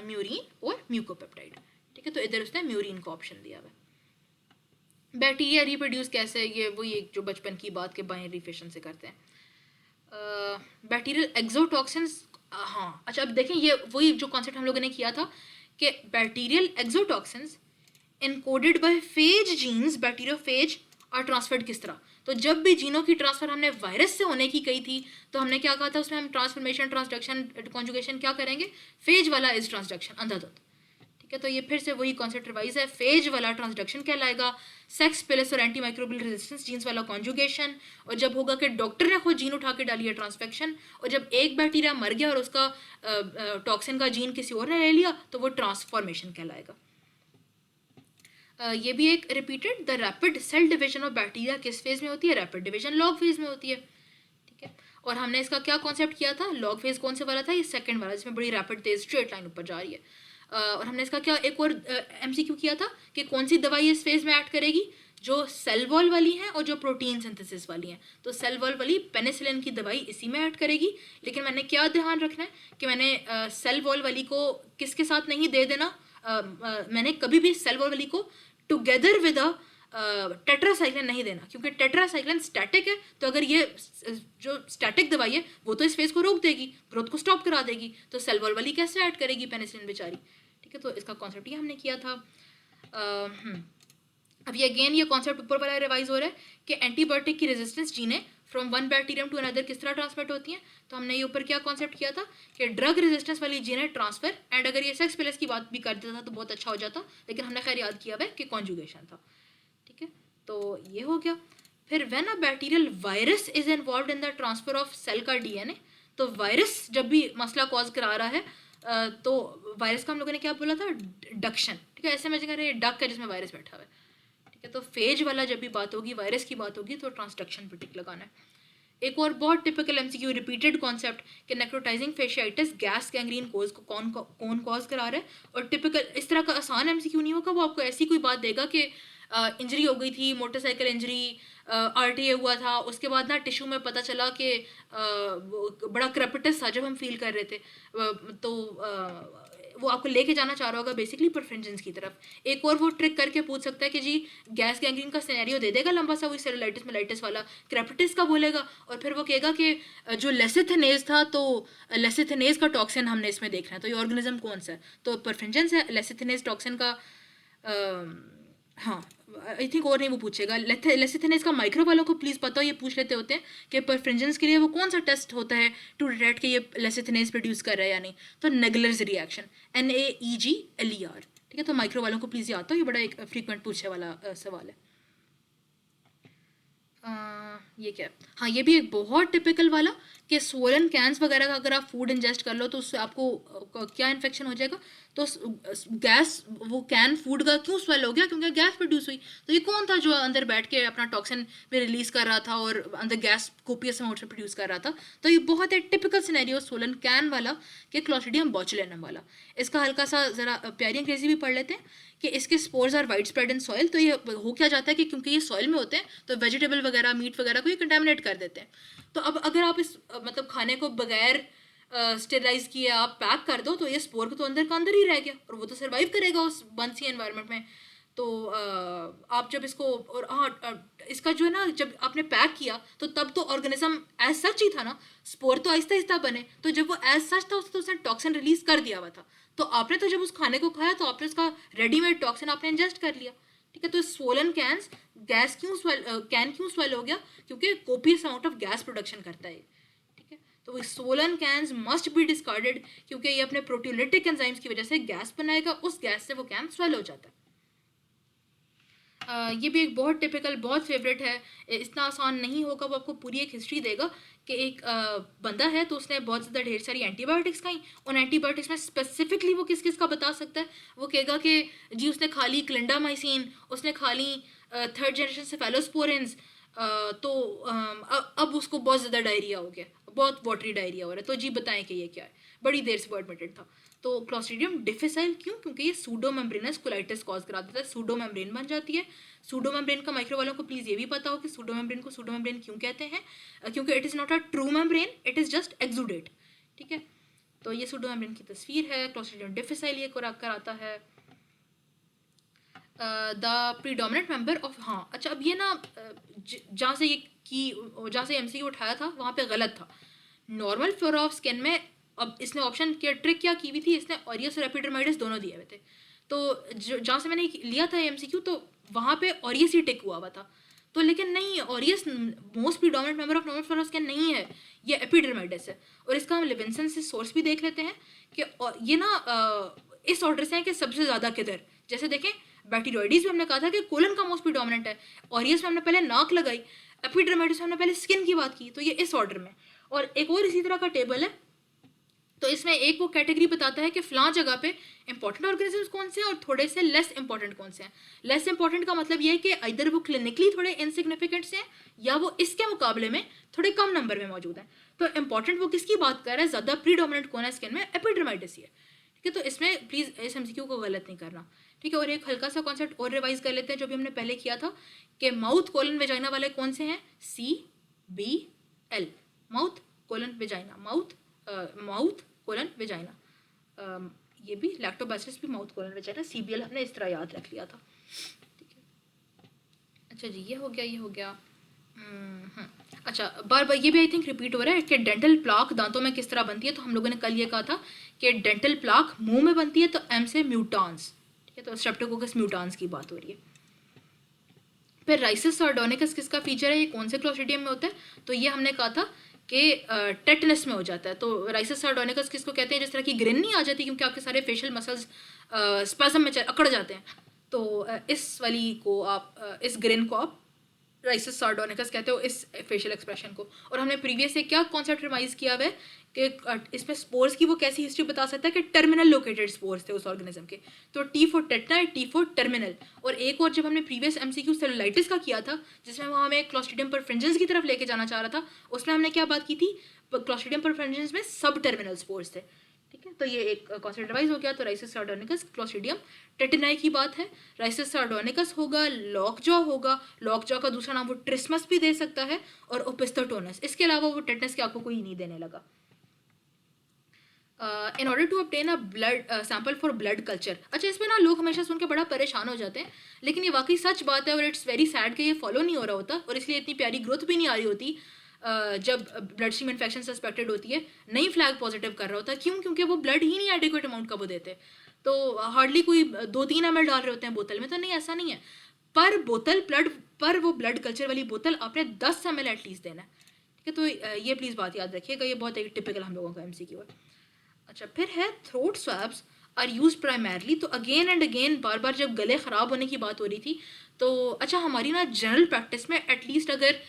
म्यूरीन और म्यूकोपेप्टाइड, ठीक है। तो इधर उसने म्यूरीन का ऑप्शन दिया हुआ है। बैक्टीरिया रिप्रोड्यूस कैसे, ये वही एक जो बचपन की बात के बाइनरी फिशन से करते हैं। बैक्टीरियल एक्सोटॉक्सिन्स, हाँ अच्छा अब देखें, ये वही जो कॉन्सेप्ट हम लोगों ने किया था कि bacterial exotoxins encoded by phage genes, bacteriophage are transferred किस तरह। तो जब भी जीनों की ट्रांसफर हमने वायरस से होने की कही थी, तो हमने क्या कहा था उसमें, हम ट्रांसफॉर्मेशन, ट्रांसडक्शन, कॉन्जुगेशन क्या करेंगे, फेज वाला इज ट्रांसडक्शन, अंधाधुंध, ठीक है। तो ये फिर से वही कॉन्सेप्ट रिवाइज है, फेज वाला ट्रांसडक्शन कहलाएगा, सेक्स प्लस और एंटी माइक्रोबियल रेजिस्टेंस जीन्स वाला कॉन्जुगेशन, और जब होगा कि डॉक्टर ने खुद जीन उठा के डाली है, ट्रांसफेक्शन, और जब एक बैक्टीरिया मर गया और उसका टॉक्सिन का जीन किसी और ने ले लिया, तो वो ट्रांसफॉर्मेशन कहलाएगा। ये भी एक repeated, the rapid cell division of bacteria किस फेज में होती है, रैपिड डिवीजन लॉग फेज में होती है, ठीक है। और हमने इसका क्या कॉन्सेप्ट किया था, लॉग फेज कौन से वाला था, ये सेकंड वाला, जिसमें बड़ी रैपिड तेज स्ट्रेट लाइन ऊपर जा रही है। और हमने इसका क्या एक और एमसीक्यू किया था कि कौन सी दवाई इस फेज में ऐड करेगी, जो सेल वॉल वाली हैं और जो प्रोटीन सिंथेसिस वाली हैं। तो सेल वॉल वाली पेनिसिलिन की दवाई इसी में ऐड करेगी, लेकिन मैंने क्या ध्यान रखना है कि मैंने सेल वॉल वाली को किसके साथ नहीं दे देना, मैंने कभी भी सेल वॉल वाली को टुगेदर विद अ टेट्रासाइक्लिन नहीं देना, क्योंकि टेट्रासाइक्लिन स्टैटिक है, तो अगर ये जो स्टैटिक दवाई है वो तो इस फेज को रोक देगी, ग्रोथ को स्टॉप करा देगी, तो सेल वॉल वाली कैसे ऐड करेगी पेनिसिलिन बेचारी, ठीक है। तो इसका कॉन्सेप्ट ये हमने किया था। अब ये अगेन ये कॉन्सेप्ट ऊपर वाला रिवाइज हो रहा है कि एंटीबायोटिक की resistance gene from one bacterium to another किस तरह ट्रांसमिट होती हैं। तो हमने ये ऊपर क्या कॉन्सेप्ट किया था कि ड्रग रेजिस्टेंस वाली जीने ट्रांसफर, एंड अगर ये सेक्स प्लस की बात भी कर देता था तो बहुत अच्छा हो जाता, लेकिन हमने खैर याद किया हुआ है कि कॉन्जुगेशन था, ठीक है। तो ये हो गया। फिर when a bacterial virus is involve in the transfer of cell का डीएनए, तो वायरस जब भी मसला कॉज करा रहा है, तो वायरस का हम लोगों ने क्या बोला था, डक्शन, ठीक है। ऐसे इमेजिन करें डक है जिसमें वायरस बैठा हुआ है, ठीक है। तो फेज वाला जब भी बात होगी, वायरस की बात होगी, तो ट्रांसडक्शन पर टिक लगाना है। एक और बहुत टिपिकल एमसीक्यू रिपीटेड कॉन्सेप्ट कि नेक्रोटाइजिंग फेशियाइटिस गैस गैंग्रीन कोज को कौन कॉज करा रहा है, और टिपिकल इस तरह का आसान एमसीक्यू नहीं होगा, वो आपको ऐसी कोई बात देगा कि इंजरी हो गई थी, मोटरसाइकिल इंजरी, आरटीए हुआ था, उसके बाद ना टिश्यू में पता चला कि बड़ा क्रेपिटस था जब हम फील कर रहे थे, तो वो आपको लेके जाना चाह रहा होगा बेसिकली परफेंजेंस की तरफ। एक और वो ट्रिक करके पूछ सकता है कि जी गैस गैंग्रीन का सिनेरियो दे देगा लंबा सा, वही सेलुलाइटिस मेलाइटिस वाला, क्रेपिटिस का बोलेगा, और फिर वो कहेगा कि जो लेसिथिनेज था, तो लेसिथिनेज का टॉक्सिन हमने इसमें देखना है, तो ये ऑर्गेनिज्म कौन सा है, तो परफेंजेंस है। लेसिथिनेज टॉक्सिन का हाँ आई थिंक और नहीं वो पूछेगा। लेसिथिनेज का माइक्रो वालों को प्लीज़ पता हो, ये पूछ लेते होते हैं कि परफ्रिंजेंस के लिए वो कौन सा टेस्ट होता है टू डिटेक्ट कि ये लेसिथिनेज प्रोड्यूस कर रहा है या नहीं, तो नेगलर्स रिएक्शन, NAEGLER, ठीक है। तो माइक्रो वालों को प्लीज़ याद हो, ये बड़ा एक फ्रीक्वेंट पूछने वाला सवाल है। ये क्या, हाँ ये भी एक बहुत टिपिकल वाला कि स्वोलन कैंस वगैरह का अगर आप फूड इंजेस्ट कर लो तो उससे आपको क्या इन्फेक्शन हो जाएगा, तो गैस, वो कैन फूड का क्यों स्वेल हो गया, क्योंकि गैस प्रोड्यूस हुई। तो ये कौन था जो अंदर बैठ के अपना टॉक्सिन में रिलीज कर रहा था और अंदर गैस कोपियस अमाउंट से प्रोड्यूस कर रहा था। तो ये बहुत एक टिपिकल सिनेरियो स्वोलन कैन वाला कि क्लॉस्ट्रीडियम बोचुलिनम वाला। इसका हल्का सा ज़रा प्यारी अंग्रेजी भी पढ़ लेते हैं कि इसके spores are widespread in soil. तो ये हो क्या जाता है कि क्योंकि ये सॉइल में होते हैं तो वेजिटेबल वगैरह, मीट वगैरह को ये कंटेमिनेट कर देते हैं। तो अब अगर आप इस मतलब खाने को बगैर स्टेरलाइज किए आप पैक कर दो, तो ये स्पोर को तो अंदर का अंदर ही रह गया और वो तो सर्वाइव करेगा उस बंद सी एनवायरनमेंट में। तो आप जब इसको, और हाँ इसका जो है ना, जब आपने पैक किया तो तब तो ऑर्गेनिज्म एज सच ही था ना, स्पोर तो आहिस्ता आहिस्ता बने, तो जब वो एज सच था तो उसने टॉक्सिन रिलीज कर दिया हुआ था। तो आपने तो जब उस खाने को खाया तो आपने उसका रेडीमेड टॉक्सिन आपने इंजेस्ट कर लिया, ठीक है। तो स्वोलन कैंस, गैस कैन क्यों स्वेल हो गया, क्योंकि copious amount of gas production करता है, ठीक है। तो swollen cans must be discarded, क्योंकि ये अपने प्रोटियोलिटिक एंजाइम्स की वजह से गैस बनाएगा, उस गैस से वो कैन स्वेल हो जाता है। ये भी एक बहुत टिपिकल, बहुत फेवरेट है, इतना आसान नहीं होगा, वो आपको पूरी एक हिस्ट्री देगा कि एक बंदा है तो उसने बहुत ज़्यादा ढेर सारी एंटीबायोटिक्स खाई, उन एंटीबायोटिक्स में स्पेसिफिकली वो किस किस का बता सकता है, वो कहेगा कि जी उसने खा ली क्लिंडामाइसिन, उसने खा ली थर्ड जनरेशन सेफेलोस्पोरिन्स, तो अब उसको बहुत ज़्यादा डायरिया हो गया, बहुत वाटरी डायरिया हो रहा है, तो जी बताएं कि ये क्या है, बड़ी देर से वो एडमिटेड था। तो क्लॉस्ट्रीडियम डिफिसाइल क्यों, क्योंकि ये सूडो मेम्ब्रेनस कोलाइटिस कॉज करा देता है, सूडो मेम्ब्रेन बन जाती है। सूडो मेम्ब्रेन का माइक्रो वालों को प्लीज़ ये भी पता हो कि सूडो मेम्ब्रेन को सूडो मेम्ब्रेन क्यों कहते हैं, क्योंकि it is not a true membrane, it is just exudate, ठीक है। तो ये सूडो मेम्ब्रेन की तस्वीर है, क्लॉस्ट्रीडियम डिफिसाइल ये कराता है। द प्रीडोमिनेंट मेंबर ऑफ, हाँ अच्छा, अब ये ना जहाँ से ये की, जहाँ से एमसीक्यू उठाया था वहाँ पे गलत था। नॉर्मल फ्लोरा ऑफ स्किन में, अब इसने ऑप्शन क्या ट्रिक क्या की हुई थी, इसने ऑरियस और एपिडर्माइडस दोनों दिए हुए थे, तो जहाँ से मैंने लिया था एमसीक्यू तो वहाँ पे ऑरियस ही टिक हुआ था, तो लेकिन नहीं, aureus most predominant member of normal flora of skin नहीं है, ये एपिडर्माइडस है। और इसका हम लिविंसन से सोर्स भी देख लेते हैं कि ये ना इस ऑर्डर से है कि सबसे ज़्यादा किधर, जैसे देखें बैक्टीरियोइडीज में हमने कहा था कि कोलन का मोस्ट प्रीडोमिनेंट है, ऑरियस में हमने पहले नाक लगाई, एपिडर्माइडस में हमने पहले स्किन की बात की, तो ये इस ऑर्डर में। और एक और इसी तरह का टेबल है, तो इसमें एक वो कैटेगरी बताता है कि फलां जगह पे इंपॉर्टेंट ऑर्गेनिजम्स कौन से हैं और थोड़े से लेस इंपॉर्टेंट कौन से हैं। लेस इंपॉर्टेंट का मतलब ये है कि इधर वो क्लिनिकली थोड़े इनसिग्निफिकेंट से हैं या वो इसके मुकाबले में थोड़े कम नंबर में मौजूद हैं। तो इंपॉर्टेंट वो किसकी बात कर रहा है, ज़्यादा प्रीडोमिनेंट कौन है स्किन में, एपिडर्माइडस ही है, ठीक है। तो इसमें प्लीज़ इस एमसीक्यू को गलत नहीं करना, ठीक है। और एक हल्का सा कॉन्सेप्ट और रिवाइज कर लेते हैं जो भी हमने पहले किया था कि माउथ कोलन वेजाइना वाले कौन से हैं, CBL, mouth colon vagina, mouth colon vagina, ये भी लैक्टोबैसिलस भी माउथ कोलन वेजाइना, CBL हमने इस तरह याद रख लिया था, ठीक है। अच्छा जी, ये हो गया, ये हो गया। अच्छा, बार बार ये भी आई थिंक रिपीट हो रहा है कि डेंटल प्लाक दांतों में किस तरह बनती है, तो हम लोगों ने कल ये कहा था कि डेंटल प्लाक मुंह में बनती है, तो M से म्यूटान्स, ठीक है, तो स्ट्रेप्टोकोकस म्यूटान्स की बात हो रही है। फिर राइसिस सार्डोनिकस किसका फीचर है, ये कौन से क्लॉस्ट्रीडियम में होता है, तो ये हमने कहा था कि टेटनस में हो जाता है। तो राइसिस सार्डोनिकस किसको कहते हैं, जिस तरह की ग्रिन नहीं आ जाती क्योंकि आपके सारे फेशियल मसल्स स्पाज्म में अकड़ जाते हैं, तो इस वाली को आप इस ग्रिन को आप राइसिस सार्डोनिकस कहते हो, इस फेशियल एक्सप्रेशन को। और हमने प्रीवियस से क्या कॉन्सेप्ट रिवाइज किया हुआ है कि इसमें स्पोर्स की वो कैसी हिस्ट्री बता सकता है कि टर्मिनल लोकेटेड स्पोर्स थे उस ऑर्गेनिज्म के, तो T फॉर टेटना है, T फॉर टर्मिनल। और एक और जब हमने प्रीवियस MCQ सेलुलाइटिस का किया था, जिसमें वो हमें क्लॉस्ट्रीडियम परफेरेंजेंस की तरफ लेके जाना चाह रहा था, उसमें हमने क्या बात की थी, क्लॉस्ट्रीडियम परफेरेंजेंस में सब टर्मिनल स्पोर्स थे, ठीक है। तो ये एक कॉन्सेप्ट रिवाइज हो गया। तो राइसिस सार्डोनिकस, क्लॉस्ट्रीडियम टेटेनाई की बात है, राइसिस सार्डोनिकस होगा, लॉकजॉ होगा, लॉकजॉ का दूसरा नाम वो ट्रिस्मस भी दे सकता है, और ओपिस्थोटोनस, इसके अलावा वो टेटनस के आपको कोई नहीं देने लगा। In order to obtain a blood sample for blood culture, अच्छा इसमें ना लोग हमेशा सुन के बड़ा परेशान हो जाते हैं, लेकिन ये वाकई सच बात है और इट्स वेरी सैड कि ये फॉलो नहीं हो रहा होता, और इसलिए इतनी प्यारी ग्रोथ भी नहीं आ रही होती जब ब्लड स्ट्रीम इन्फेक्शन सस्पेक्टेड होती है, नहीं फ्लैग पॉजिटिव कर रहा होता, क्यों, क्योंकि वो ब्लड ही नहीं एडिक्वेट अमाउंट का वो देते, तो हार्डली कोई 2-3 ml डाल रहे होते हैं बोतल में, तो नहीं ऐसा नहीं है, पर बोतल ब्लड पर वो ब्लड कल्चर वाली बोतल आपने 10 ml एटलीस्ट देना है, ठीक है। तो ये प्लीज़ बात याद रखिएगा, ये बहुत एक टिपिकल हम लोगों का MCQ है। अच्छा, फिर है throat swabs are use primarily, तो अगेन एंड अगेन बार बार जब गले ख़राब होने की बात हो रही थी, तो अच्छा हमारी ना जनरल प्रैक्टिस में एटलीस्ट अगर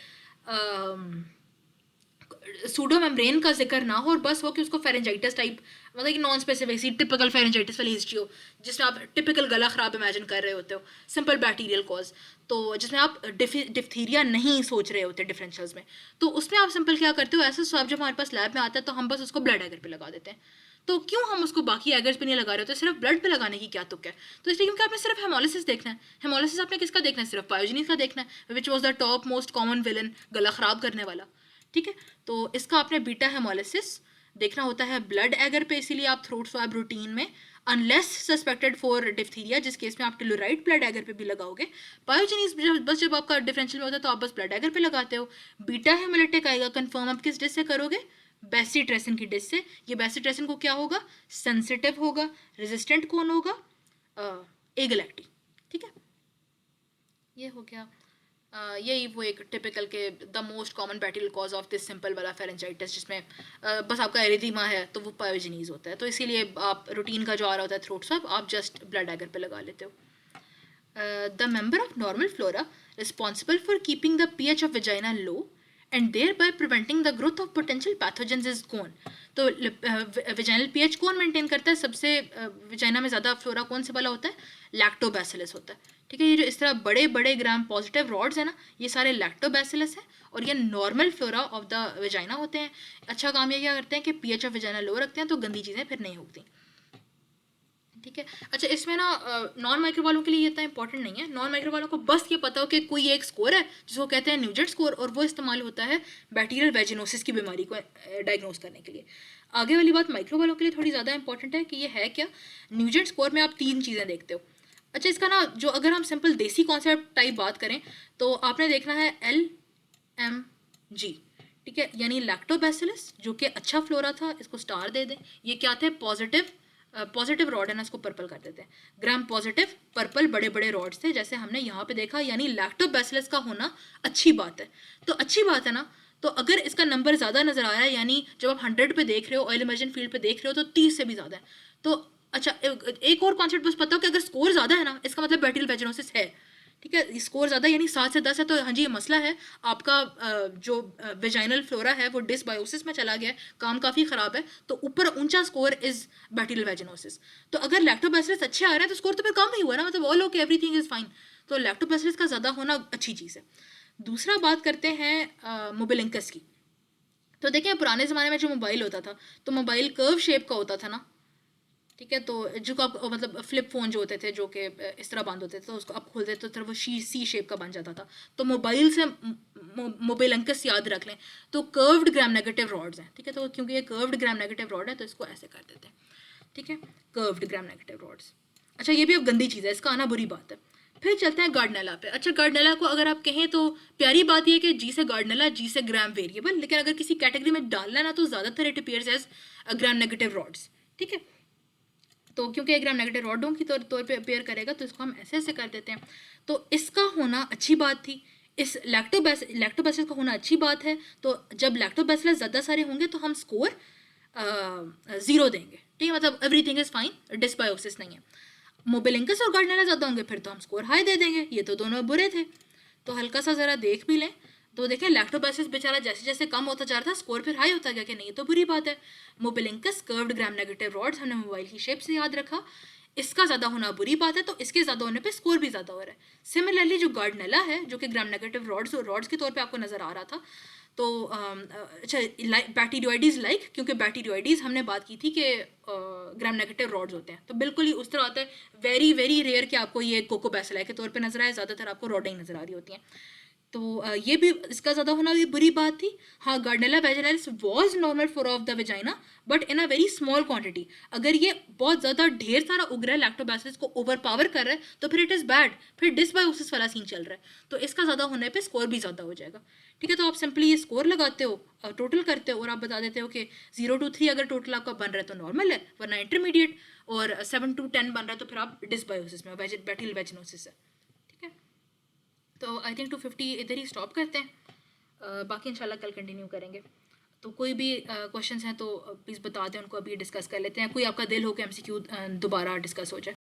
सूडो मेम्ब्रेन का जिक्र ना हो और बस हो कि उसको फेरेंजाइटिस टाइप, मतलब कि नॉन स्पेसिफिक सी टिपिकल फेरेंजाइटिस वाली हिस्ट्री हो, जिसमें आप टिपिकल गला ख़राब इमेजिन कर रहे होते हो, सिंपल बैक्टीरियल कॉज, तो जिसमें आप डिफ्थीरिया नहीं सोच रहे होते डिफरेंशियल्स में, तो उसमें आप सिंपल क्या करते हो, ऐसा स्वाब जब हमारे पास लैब में आता है तो हम बस उसको ब्लड एगर पे लगा देते हैं। तो क्यों हम उसको बाकी एगर्स पे नहीं लगा रहे होते, सिर्फ ब्लड पे लगाने की क्या तुक है, तो इसलिए क्योंकि आपने सिर्फ हेमोलिसिस देखना है, हेमोलिसिस आपने किसका देखना है, सिर्फ पायोजेनिस का देखना है, which was the top most common villain, गला ख़राब करने वाला, ठीक है। तो इसका आपने बीटा हेमोलिसिस देखना होता है ब्लड एगर पे, इसीलिए आप थ्रोट स्वैब रूटीन में अनलेस सस्पेक्टेड फॉर डिफ्थीरिया, जिस केस में आप टेलोराइड ब्लड एगर पे भी लगाओगे, पायोजेनिस बस जब आपका डिफरेंशियल में होता है तो आप बस ब्लड एगर पे लगाते हो। बीटा हेमोलिटिक आएगा कंफर्म आप किस डिश से करोगे, बेसिट्रेसिन की डिश से। ये बेसिट्रेसिन को क्या होगा, सेंसिटिव होगा, रेजिस्टेंट कौन होगा, ए गैलेक्टी, ठीक है। ये हो गया। यही वो एक टिपिकल के the most common bacterial cause of this simple वाला फेरेंजाइटिस, जिसमें बस आपका एरिथीमा है तो वो पायोजेनीज होता है, तो इसीलिए आप रूटीन का जो आ रहा होता है थ्रोट स्वैब आप जस्ट ब्लड डैगर पे लगा लेते हो। The member of normal flora responsible for keeping the pH of vagina low and thereby preventing the growth of potential pathogens is कौन? तो विजाइनल पीएच कौन मेंटेन करता है? सबसे विजाइना में ज़्यादा फ्लोरा कौन से वाला होता है? लैक्टोबैसिलस होता है। ठीक है, ये जो इस तरह बड़े बड़े ग्राम पॉजिटिव रॉड्स है ना, ये सारे लैक्टोबैसिलस हैं और ये normal flora of the vagina होते हैं। अच्छा काम ये क्या करते हैं कि पीएच ऑफ विजाइना लो रखते हैं, तो गंदी चीज़ें फिर नहीं होती। ठीक है, अच्छा इसमें ना नॉन माइक्रो वालों के लिए ये इतना इंपॉर्टेंट नहीं है। नॉन माइक्रो वालों को बस ये पता हो कि कोई एक स्कोर है जिसको कहते हैं न्यूजेट स्कोर, और वो इस्तेमाल होता है बैक्टीरियल वेजिनोसिस की बीमारी को डायग्नोस करने के लिए। आगे वाली बात माइक्रो वालों के लिए थोड़ी ज़्यादा इंपॉर्टेंट है कि ये है क्या। न्यूजेट स्कोर में आप 3 चीज़ें देखते हो। अच्छा, इसका ना जो अगर हम सिंपल देसी कॉन्सेप्ट टाइप बात करें तो आपने देखना है LMG। ठीक है, यानी लैक्टोबैसिलस जो कि अच्छा फ्लोरा था, इसको स्टार दे दें। ये क्या थे? पॉजिटिव रॉड है ना, इसको पर्पल कर देते हैं। ग्राम पॉजिटिव पर्पल बड़े बड़े रॉड्स थे जैसे हमने यहाँ पे देखा, यानी लैक्टोबैसिलस का होना अच्छी बात है। तो अच्छी बात है ना, तो अगर इसका नंबर ज़्यादा नज़र आ रहा है, यानी जब आप 100 पे देख रहे हो, ऑयल इमर्जन फील्ड पे देख रहे हो, तो 30 से भी ज़्यादा है। तो अच्छा, एक और कॉन्सेप्ट बस पता हो कि अगर स्कोर ज़्यादा है ना, इसका मतलब बैक्टीरियल वेजिनोसिस है। ठीक है, स्कोर ज़्यादा यानी 7 से 10 है, तो हाँ जी ये मसला है आपका। जो वेजाइनल फ्लोरा है वो डिसबायोसिस में चला गया है, काम काफ़ी ख़राब है। तो ऊपर ऊंचा स्कोर इज़ बैक्टीरियल वेजिनोसिस। तो अगर लैक्टोबैसिलस अच्छे आ रहे हैं तो स्कोर तो फिर कम ही हुआ ना, मतलब all okay, everything is fine. तो लैक्टोबैसिलस का ज़्यादा होना अच्छी चीज़ है। दूसरा बात करते हैं मोबिलिंकस की। तो देखें पुराने ज़माने में जो मोबाइल होता था, तो मोबाइल कर्व शेप का होता था ना। ठीक है, तो जो आप मतलब फ्लिप फ़ोन जो होते थे जो कि इस तरह बंद होते थे, तो उसको आप खोलते तो वो सी शेप का बन जाता था। तो मोबाइल से मोबिलंकस याद रख लें, तो कर्व्ड ग्राम नेगेटिव रॉड्स हैं। ठीक है, तो क्योंकि ये कर्व्ड ग्राम नेगेटिव रॉड है तो इसको ऐसे कर देते हैं। ठीक है, कर्व्ड ग्राम नेगेटिव रॉड्स। अच्छा, ये भी अब गंदी चीज़ है, इसका आना बुरी बात है। फिर चलते हैं गार्डनेला पे। अच्छा, गार्डनेला को अगर आप कहें तो प्यारी बात यह है कि जी से गार्डनेला, जी से ग्राम वेरिएबल, लेकिन अगर किसी कैटेगरी में डालना ना तो ज़्यादातर it appears as gram negative rods. ठीक है, तो क्योंकि एक ग्राम नेगेटिव रॉडों की तौर पे अपेयर करेगा तो इसको हम ऐसे ऐसे कर देते हैं। तो इसका होना अच्छी बात थी, इस लैक्टोबैसिलस का होना अच्छी बात है। तो जब लैक्टोबैसिलस ज़्यादा सारे होंगे तो हम स्कोर 0 देंगे। ठीक है, मतलब एवरीथिंग इज़ फाइन, डिसबायोसिस नहीं है। मोबिलिंकस और गार्डनेला ज़्यादा होंगे फिर तो हम स्कोर हाई दे देंगे। ये तो दोनों बुरे थे, तो हल्का सा ज़रा देख भी लें। तो देखें लैक्टोबैसिलस बेचारा जैसे जैसे कम होता जा रहा था स्कोर फिर हाई होता गया कि नहीं, तो बुरी बात है। मोबिलिंकस कर्व्ड ग्राम नेगेटिव रॉड्स हमने मोबाइल की शेप से याद रखा, इसका ज़्यादा होना बुरी बात है, तो इसके ज़्यादा होने पे स्कोर भी ज़्यादा हो रहा है। सिमिलरली जो गार्डनेला है जो कि ग्राम नेगेटिव रॉड्स के तौर पे आपको नज़र आ रहा था, तो अच्छा बैक्टीरियोइडीज लाइक, क्योंकि बैक्टीरियोइडीज हमने बात की थी कि ग्राम नेगेटिव रॉड्स होते हैं, तो बिल्कुल ही उस तरह आता है। वेरी वेरी रेयर कि आपको ये कोकोबैसिलाई के तौर पे नजर आए, ज़्यादातर आपको रॉडें नजर आ रही होती हैं। तो ये भी इसका ज़्यादा होना भी बुरी बात थी। हाँ, gardnerella vaginalis was normal flora of the vagina but in a very small quantity. अगर ये बहुत ज़्यादा ढेर सारा उग रहा है, लैक्टोबैसिलस को ओवर पावर कर रहा है, तो फिर इट इज़ बैड, फिर डिसबायोसिस वाला सीन चल रहा है। तो इसका ज़्यादा होने पे स्कोर भी ज़्यादा हो जाएगा। ठीक है, तो आप सिंपली ये स्कोर लगाते हो, टोटल करते हो और आप बता देते हो कि 0 to 3 अगर टोटल आपका बन रहा है तो नॉर्मल है, वरना इंटरमीडिएट, और 7 to 10 बन रहा है तो फिर आप डिसबायोसिस में, बैक्टीरियल वेजिनोसिस है। ठीक है, तो आई थिंक 250 इधर ही स्टॉप करते हैं। बाकी इंशाल्लाह कल कंटिन्यू करेंगे। तो कोई भी क्वेश्चंस हैं तो प्लीज़ बता दें, उनको अभी डिस्कस कर लेते हैं। कोई आपका दिल हो कि एमसीक्यू दोबारा डिस्कस हो जाए।